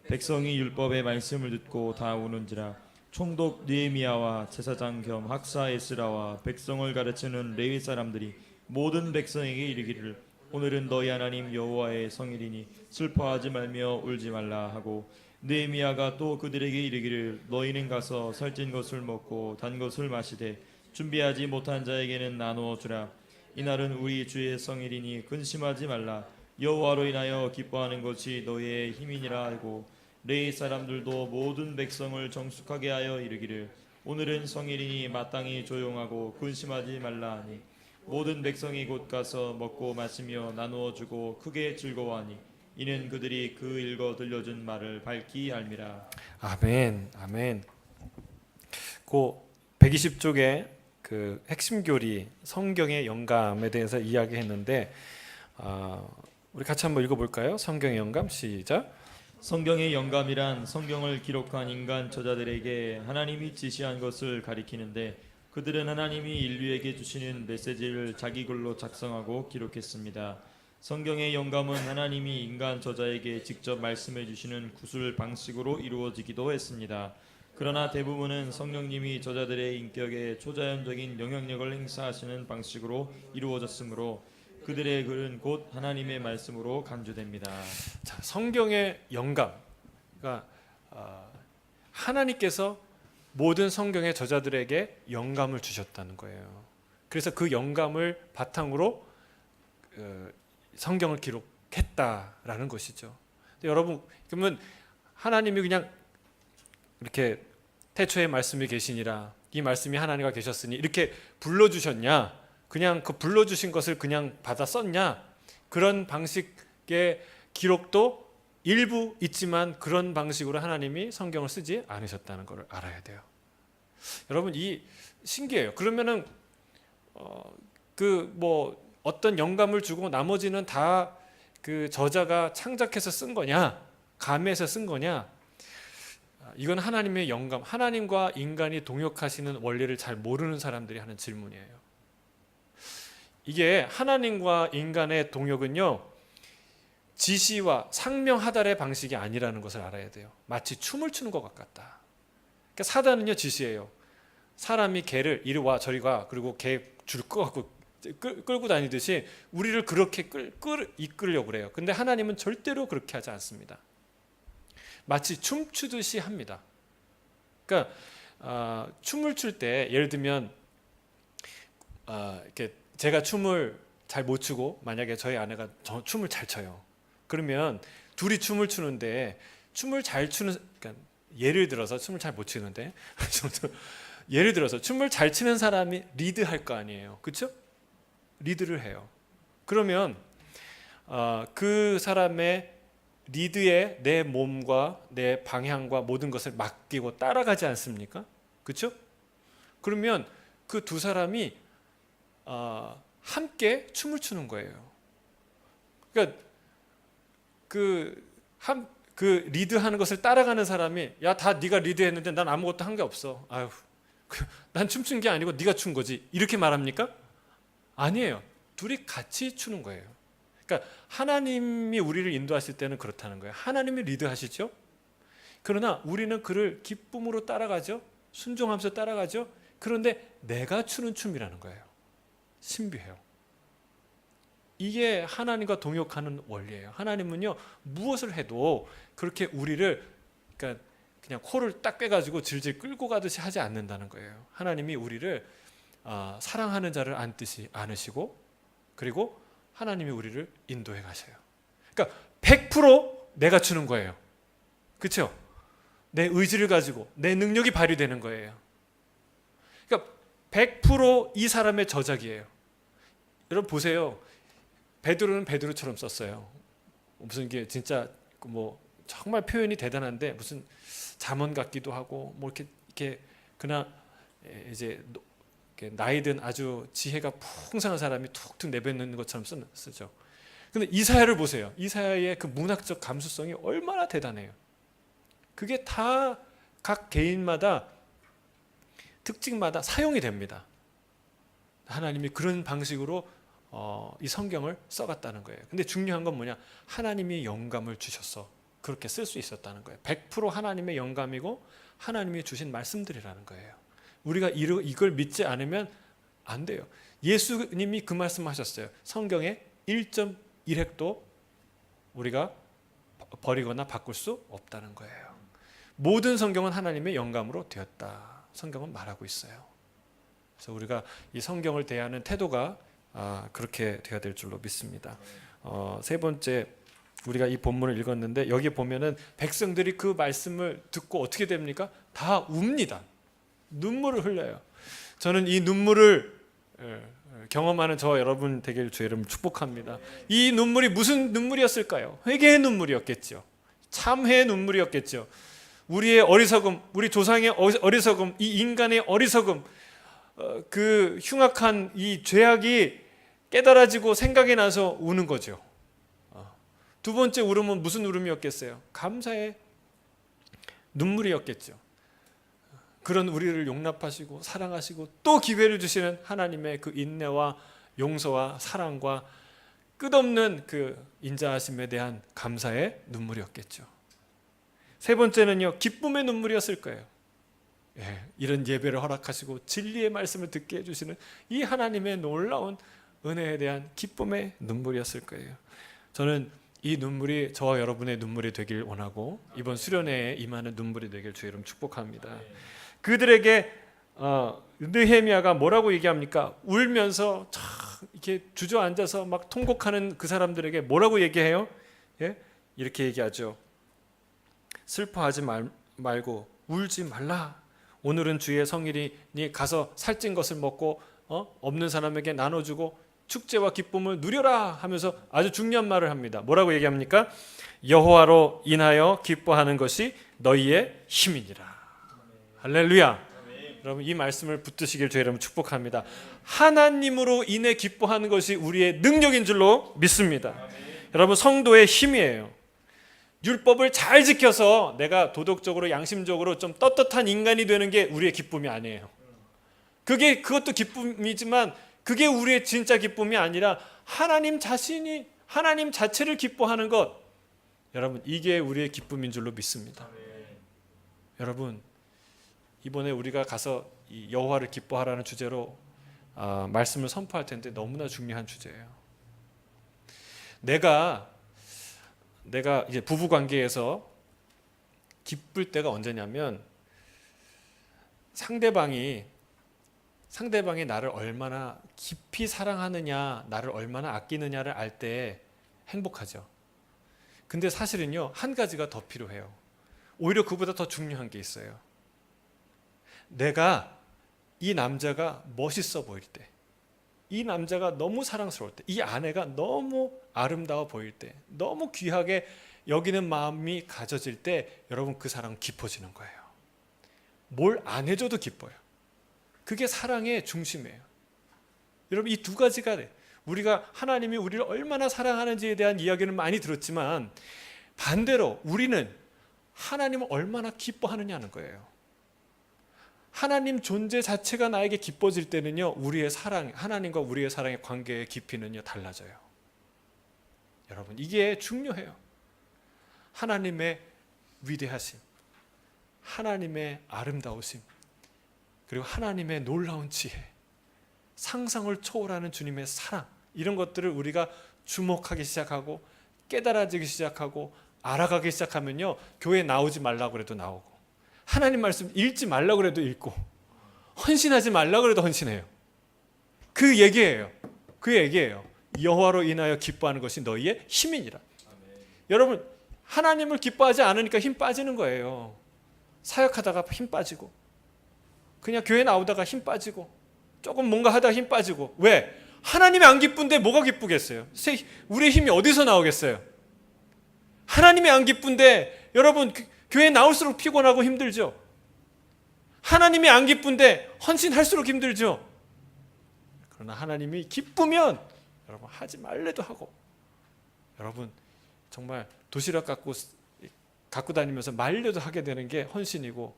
백성이 율법의 말씀을 듣고 다 우는지라. 총독 느헤미야와 제사장 겸 학사 에스라와 백성을 가르치는 레위 사람들이 모든 백성에게 이르기를 오늘은 너희 하나님 여호와의 성일이니 슬퍼하지 말며 울지 말라 하고, 느헤미야가 또 그들에게 이르기를 너희는 가서 살찐 것을 먹고 단 것을 마시되 준비하지 못한 자에게는 나누어 주라. 이날은 우리 주의 성일이니 근심하지 말라. 여호와로 인하여 기뻐하는 것이 너희의 힘이니라 하고, 레위 사람들도 모든 백성을 정숙하게 하여 이르기를 오늘은 성일이니 마땅히 조용하고 근심하지 말라 하니, 모든 백성이 곧 가서 먹고 마시며 나누어 주고 크게 즐거워하니 이는 그들이 그 읽어 들려준 말을 밝히 알미라. 아멘, 아멘. 그 120쪽에 그 핵심 교리 성경의 영감에 대해서 이야기했는데, 우리 같이 한번 읽어볼까요? 성경의 영감 시작. 성경의 영감이란 성경을 기록한 인간 저자들에게 하나님이 지시한 것을 가리키는데, 그들은 하나님이 인류에게 주시는 메시지를 자기 글로 작성하고 기록했습니다. 성경의 영감은 하나님이 인간 저자에게 직접 말씀해 주시는 구술 방식으로 이루어지기도 했습니다. 그러나 대부분은 성령님이 저자들의 인격에 초자연적인 영향력을 행사하시는 방식으로 이루어졌으므로 그들의 글은 곧 하나님의 말씀으로 간주됩니다. 자, 성경의 영감, 그러니까 하나님께서 모든 성경의 저자들에게 영감을 주셨다는 거예요. 그래서 그 영감을 바탕으로 성경을 기록했다라는 것이죠. 근데 여러분, 그러면 하나님이 그냥 이렇게 태초에 말씀이 계시니라, 이 말씀이 하나님과 계셨으니 이렇게 불러주셨냐? 그냥 그 불러주신 것을 그냥 받아 썼냐? 그런 방식의 기록도 일부 있지만 그런 방식으로 하나님이 성경을 쓰지 않으셨다는 것을 알아야 돼요. 여러분, 이 신기해요. 그러면은 그 뭐 어떤 영감을 주고 나머지는 다 그 저자가 창작해서 쓴 거냐, 감해서 쓴 거냐? 이건 하나님의 영감, 하나님과 인간이 동역하시는 원리를 잘 모르는 사람들이 하는 질문이에요. 이게 하나님과 인간의 동역은요, 지시와 상명하달의 방식이 아니라는 것을 알아야 돼요. 마치 춤을 추는 것 같다. 그러니까 사단은요, 지시해요. 사람이 개를 이리 와 저리 가, 그리고 개 줄 끄고 끌고 다니듯이 우리를 그렇게 이끌려고 그래요. 근데 하나님은 절대로 그렇게 하지 않습니다. 마치 춤추듯이 합니다. 그러니까 춤을 출 때 예를 들면 이렇게 제가 춤을 잘 못 추고 만약에 저희 아내가 춤을 잘 춰요. 그러면 둘이 춤을 추는데 춤을 잘 추는, 그러니까 예를 들어서 춤을 잘 못 추는데 예를 들어서 춤을 잘 추는 사람이 리드할 거 아니에요. 그렇죠? 리드를 해요. 그러면 그 사람의 리드에 내 몸과 내 방향과 모든 것을 맡기고 따라가지 않습니까? 그렇죠? 그러면 그 두 사람이 함께 춤을 추는 거예요. 그러니까 그 리드하는 것을 따라가는 사람이 야, 다 네가 리드했는데 난 아무것도 한 게 없어. 아유, 난 춤춘 게 아니고 네가 춘 거지. 이렇게 말합니까? 아니에요. 둘이 같이 추는 거예요. 그러니까 하나님이 우리를 인도하실 때는 그렇다는 거예요. 하나님이 리드하시죠. 그러나 우리는 그를 기쁨으로 따라가죠. 순종하면서 따라가죠. 그런데 내가 추는 춤이라는 거예요. 신비해요. 이게 하나님과 동역하는 원리예요. 하나님은요, 무엇을 해도 그렇게 우리를 그러니까 그냥 코를 딱 빼가지고 질질 끌고 가듯이 하지 않는다는 거예요. 하나님이 우리를 사랑하는 자를 앉듯이 안으시고, 그리고 하나님이 우리를 인도해 가셔요. 그러니까 100% 내가 추는 거예요. 그렇죠? 내 의지를 가지고 내 능력이 발휘되는 거예요. 그러니까 100% 이 사람의 저작이에요. 여러분 보세요. 베드로는 베드로처럼 썼어요. 무슨 게 진짜 뭐 정말 표현이 대단한데 무슨 잠언 같기도 하고 뭐 이렇게 그나 이제 나이 든 아주 지혜가 풍성한 사람이 툭툭 내뱉는 것처럼 쓰죠. 근데 이사야를 보세요. 이사야의 그 문학적 감수성이 얼마나 대단해요. 그게 다 각 개인마다 특징마다 사용이 됩니다. 하나님이 그런 방식으로 이 성경을 써갔다는 거예요. 근데 중요한 건 뭐냐? 하나님이 영감을 주셔서 그렇게 쓸 수 있었다는 거예요. 100% 하나님의 영감이고 하나님이 주신 말씀들이라는 거예요. 우리가 이걸 믿지 않으면 안 돼요. 예수님이 그 말씀하셨어요. 성경의 1.1획도 우리가 버리거나 바꿀 수 없다는 거예요. 모든 성경은 하나님의 영감으로 되었다. 성경은 말하고 있어요. 그래서 우리가 이 성경을 대하는 태도가 그렇게 되어야 될 줄로 믿습니다. 세 번째, 우리가 이 본문을 읽었는데 여기 보면은 백성들이 그 말씀을 듣고 어떻게 됩니까? 다 웁니다. 눈물을 흘려요. 저는 이 눈물을 경험하는 저와 여러분 되길 주의 이름으로 축복합니다. 이 눈물이 무슨 눈물이었을까요? 회개의 눈물이었겠죠. 참회의 눈물이었겠죠. 우리의 어리석음, 우리 조상의 어리석음, 이 인간의 어리석음, 그 흉악한 이 죄악이 깨달아지고 생각이 나서 우는 거죠. 두 번째 울음은 무슨 울음이었겠어요? 감사의 눈물이었겠죠. 그런 우리를 용납하시고 사랑하시고 또 기회를 주시는 하나님의 그 인내와 용서와 사랑과 끝없는 그 인자하심에 대한 감사의 눈물이었겠죠. 세 번째는요, 기쁨의 눈물이었을 거예요. 이런 예배를 허락하시고 진리의 말씀을 듣게 해주시는 이 하나님의 놀라운 은혜에 대한 기쁨의 눈물이었을 거예요. 저는 이 눈물이 저와 여러분의 눈물이 되길 원하고 이번 수련회에 임하는 눈물이 되길 주의 이름 축복합니다. 그들에게 느헤미야가 뭐라고 얘기합니까? 울면서 이렇게 주저앉아서 막 통곡하는 그 사람들에게 뭐라고 얘기해요? 이렇게 얘기하죠. 슬퍼하지 말고 울지 말라. 오늘은 주의 성일이니 가서 살찐 것을 먹고 없는 사람에게 나눠주고 축제와 기쁨을 누려라 하면서 아주 중요한 말을 합니다. 뭐라고 얘기합니까? 여호와로 인하여 기뻐하는 것이 너희의 힘이니라. 할렐루야. 여러분 이 말씀을 붙드시길 주의 이름으로 축복합니다. 하나님으로 인해 기뻐하는 것이 우리의 능력인 줄로 믿습니다. 여러분 성도의 힘이에요. 율법을 잘 지켜서 내가 도덕적으로 양심적으로 좀 떳떳한 인간이 되는 게 우리의 기쁨이 아니에요. 그것도 기쁨이지만 그게 우리의 진짜 기쁨이 아니라 하나님 자체를 기뻐하는 것, 여러분 이게 우리의 기쁨인 줄로 믿습니다. 여러분 이번에 우리가 가서 이 여호와를 기뻐하라는 주제로 말씀을 선포할 텐데 너무나 중요한 주제예요. 내가 이제 부부 관계에서 기쁠 때가 언제냐면 상대방이 나를 얼마나 깊이 사랑하느냐, 나를 얼마나 아끼느냐를 알 때 행복하죠. 근데 사실은요, 한 가지가 더 필요해요. 오히려 그보다 더 중요한 게 있어요. 내가 이 남자가 멋있어 보일 때, 이 남자가 너무 사랑스러울 때, 이 아내가 너무 아름다워 보일 때, 너무 귀하게 여기는 마음이 가져질 때 여러분 그 사랑은 깊어지는 거예요. 뭘 안 해줘도 기뻐요. 그게 사랑의 중심이에요. 여러분 이 두 가지가 우리가 하나님이 우리를 얼마나 사랑하는지에 대한 이야기는 많이 들었지만 반대로 우리는 하나님을 얼마나 기뻐하느냐는 거예요. 하나님 존재 자체가 나에게 기뻐질 때는요, 우리의 사랑, 하나님과 우리의 사랑의 관계의 깊이는요 달라져요. 여러분, 이게 중요해요. 하나님의 위대하심, 하나님의 아름다우심, 그리고 하나님의 놀라운 지혜, 상상을 초월하는 주님의 사랑, 이런 것들을 우리가 주목하기 시작하고 깨달아지기 시작하고 알아가기 시작하면요, 교회 나오지 말라고 그래도 나오고, 하나님 말씀 읽지 말라고 그래도 읽고, 헌신하지 말라고 그래도 헌신해요. 그 얘기예요. 그 얘기예요. 여호와로 인하여 기뻐하는 것이 너희의 힘이니라. 여러분, 하나님을 기뻐하지 않으니까 힘 빠지는 거예요. 사역하다가 힘 빠지고, 그냥 교회 나오다가 힘 빠지고, 조금 뭔가 하다가 힘 빠지고. 왜? 하나님이 안 기쁜데 뭐가 기쁘겠어요? 우리의 힘이 어디서 나오겠어요? 하나님이 안 기쁜데, 여러분, 교회 나올수록 피곤하고 힘들죠. 하나님이 안 기쁜데 헌신할수록 힘들죠. 그러나 하나님이 기쁘면 여러분 하지 말래도 하고, 여러분 정말 도시락 갖고 다니면서 말려도 하게 되는 게 헌신이고,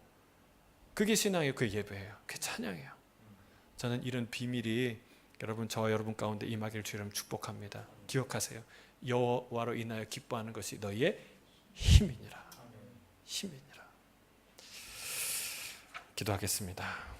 그게 신앙이에요. 그게 예배예요. 그게 찬양이에요. 저는 이런 비밀이 여러분, 저와 여러분 가운데 임하기를 주님 축복합니다. 기억하세요. 여호와로 인하여 기뻐하는 것이 너희의 힘이니라. 힘이니라. 기도하겠습니다.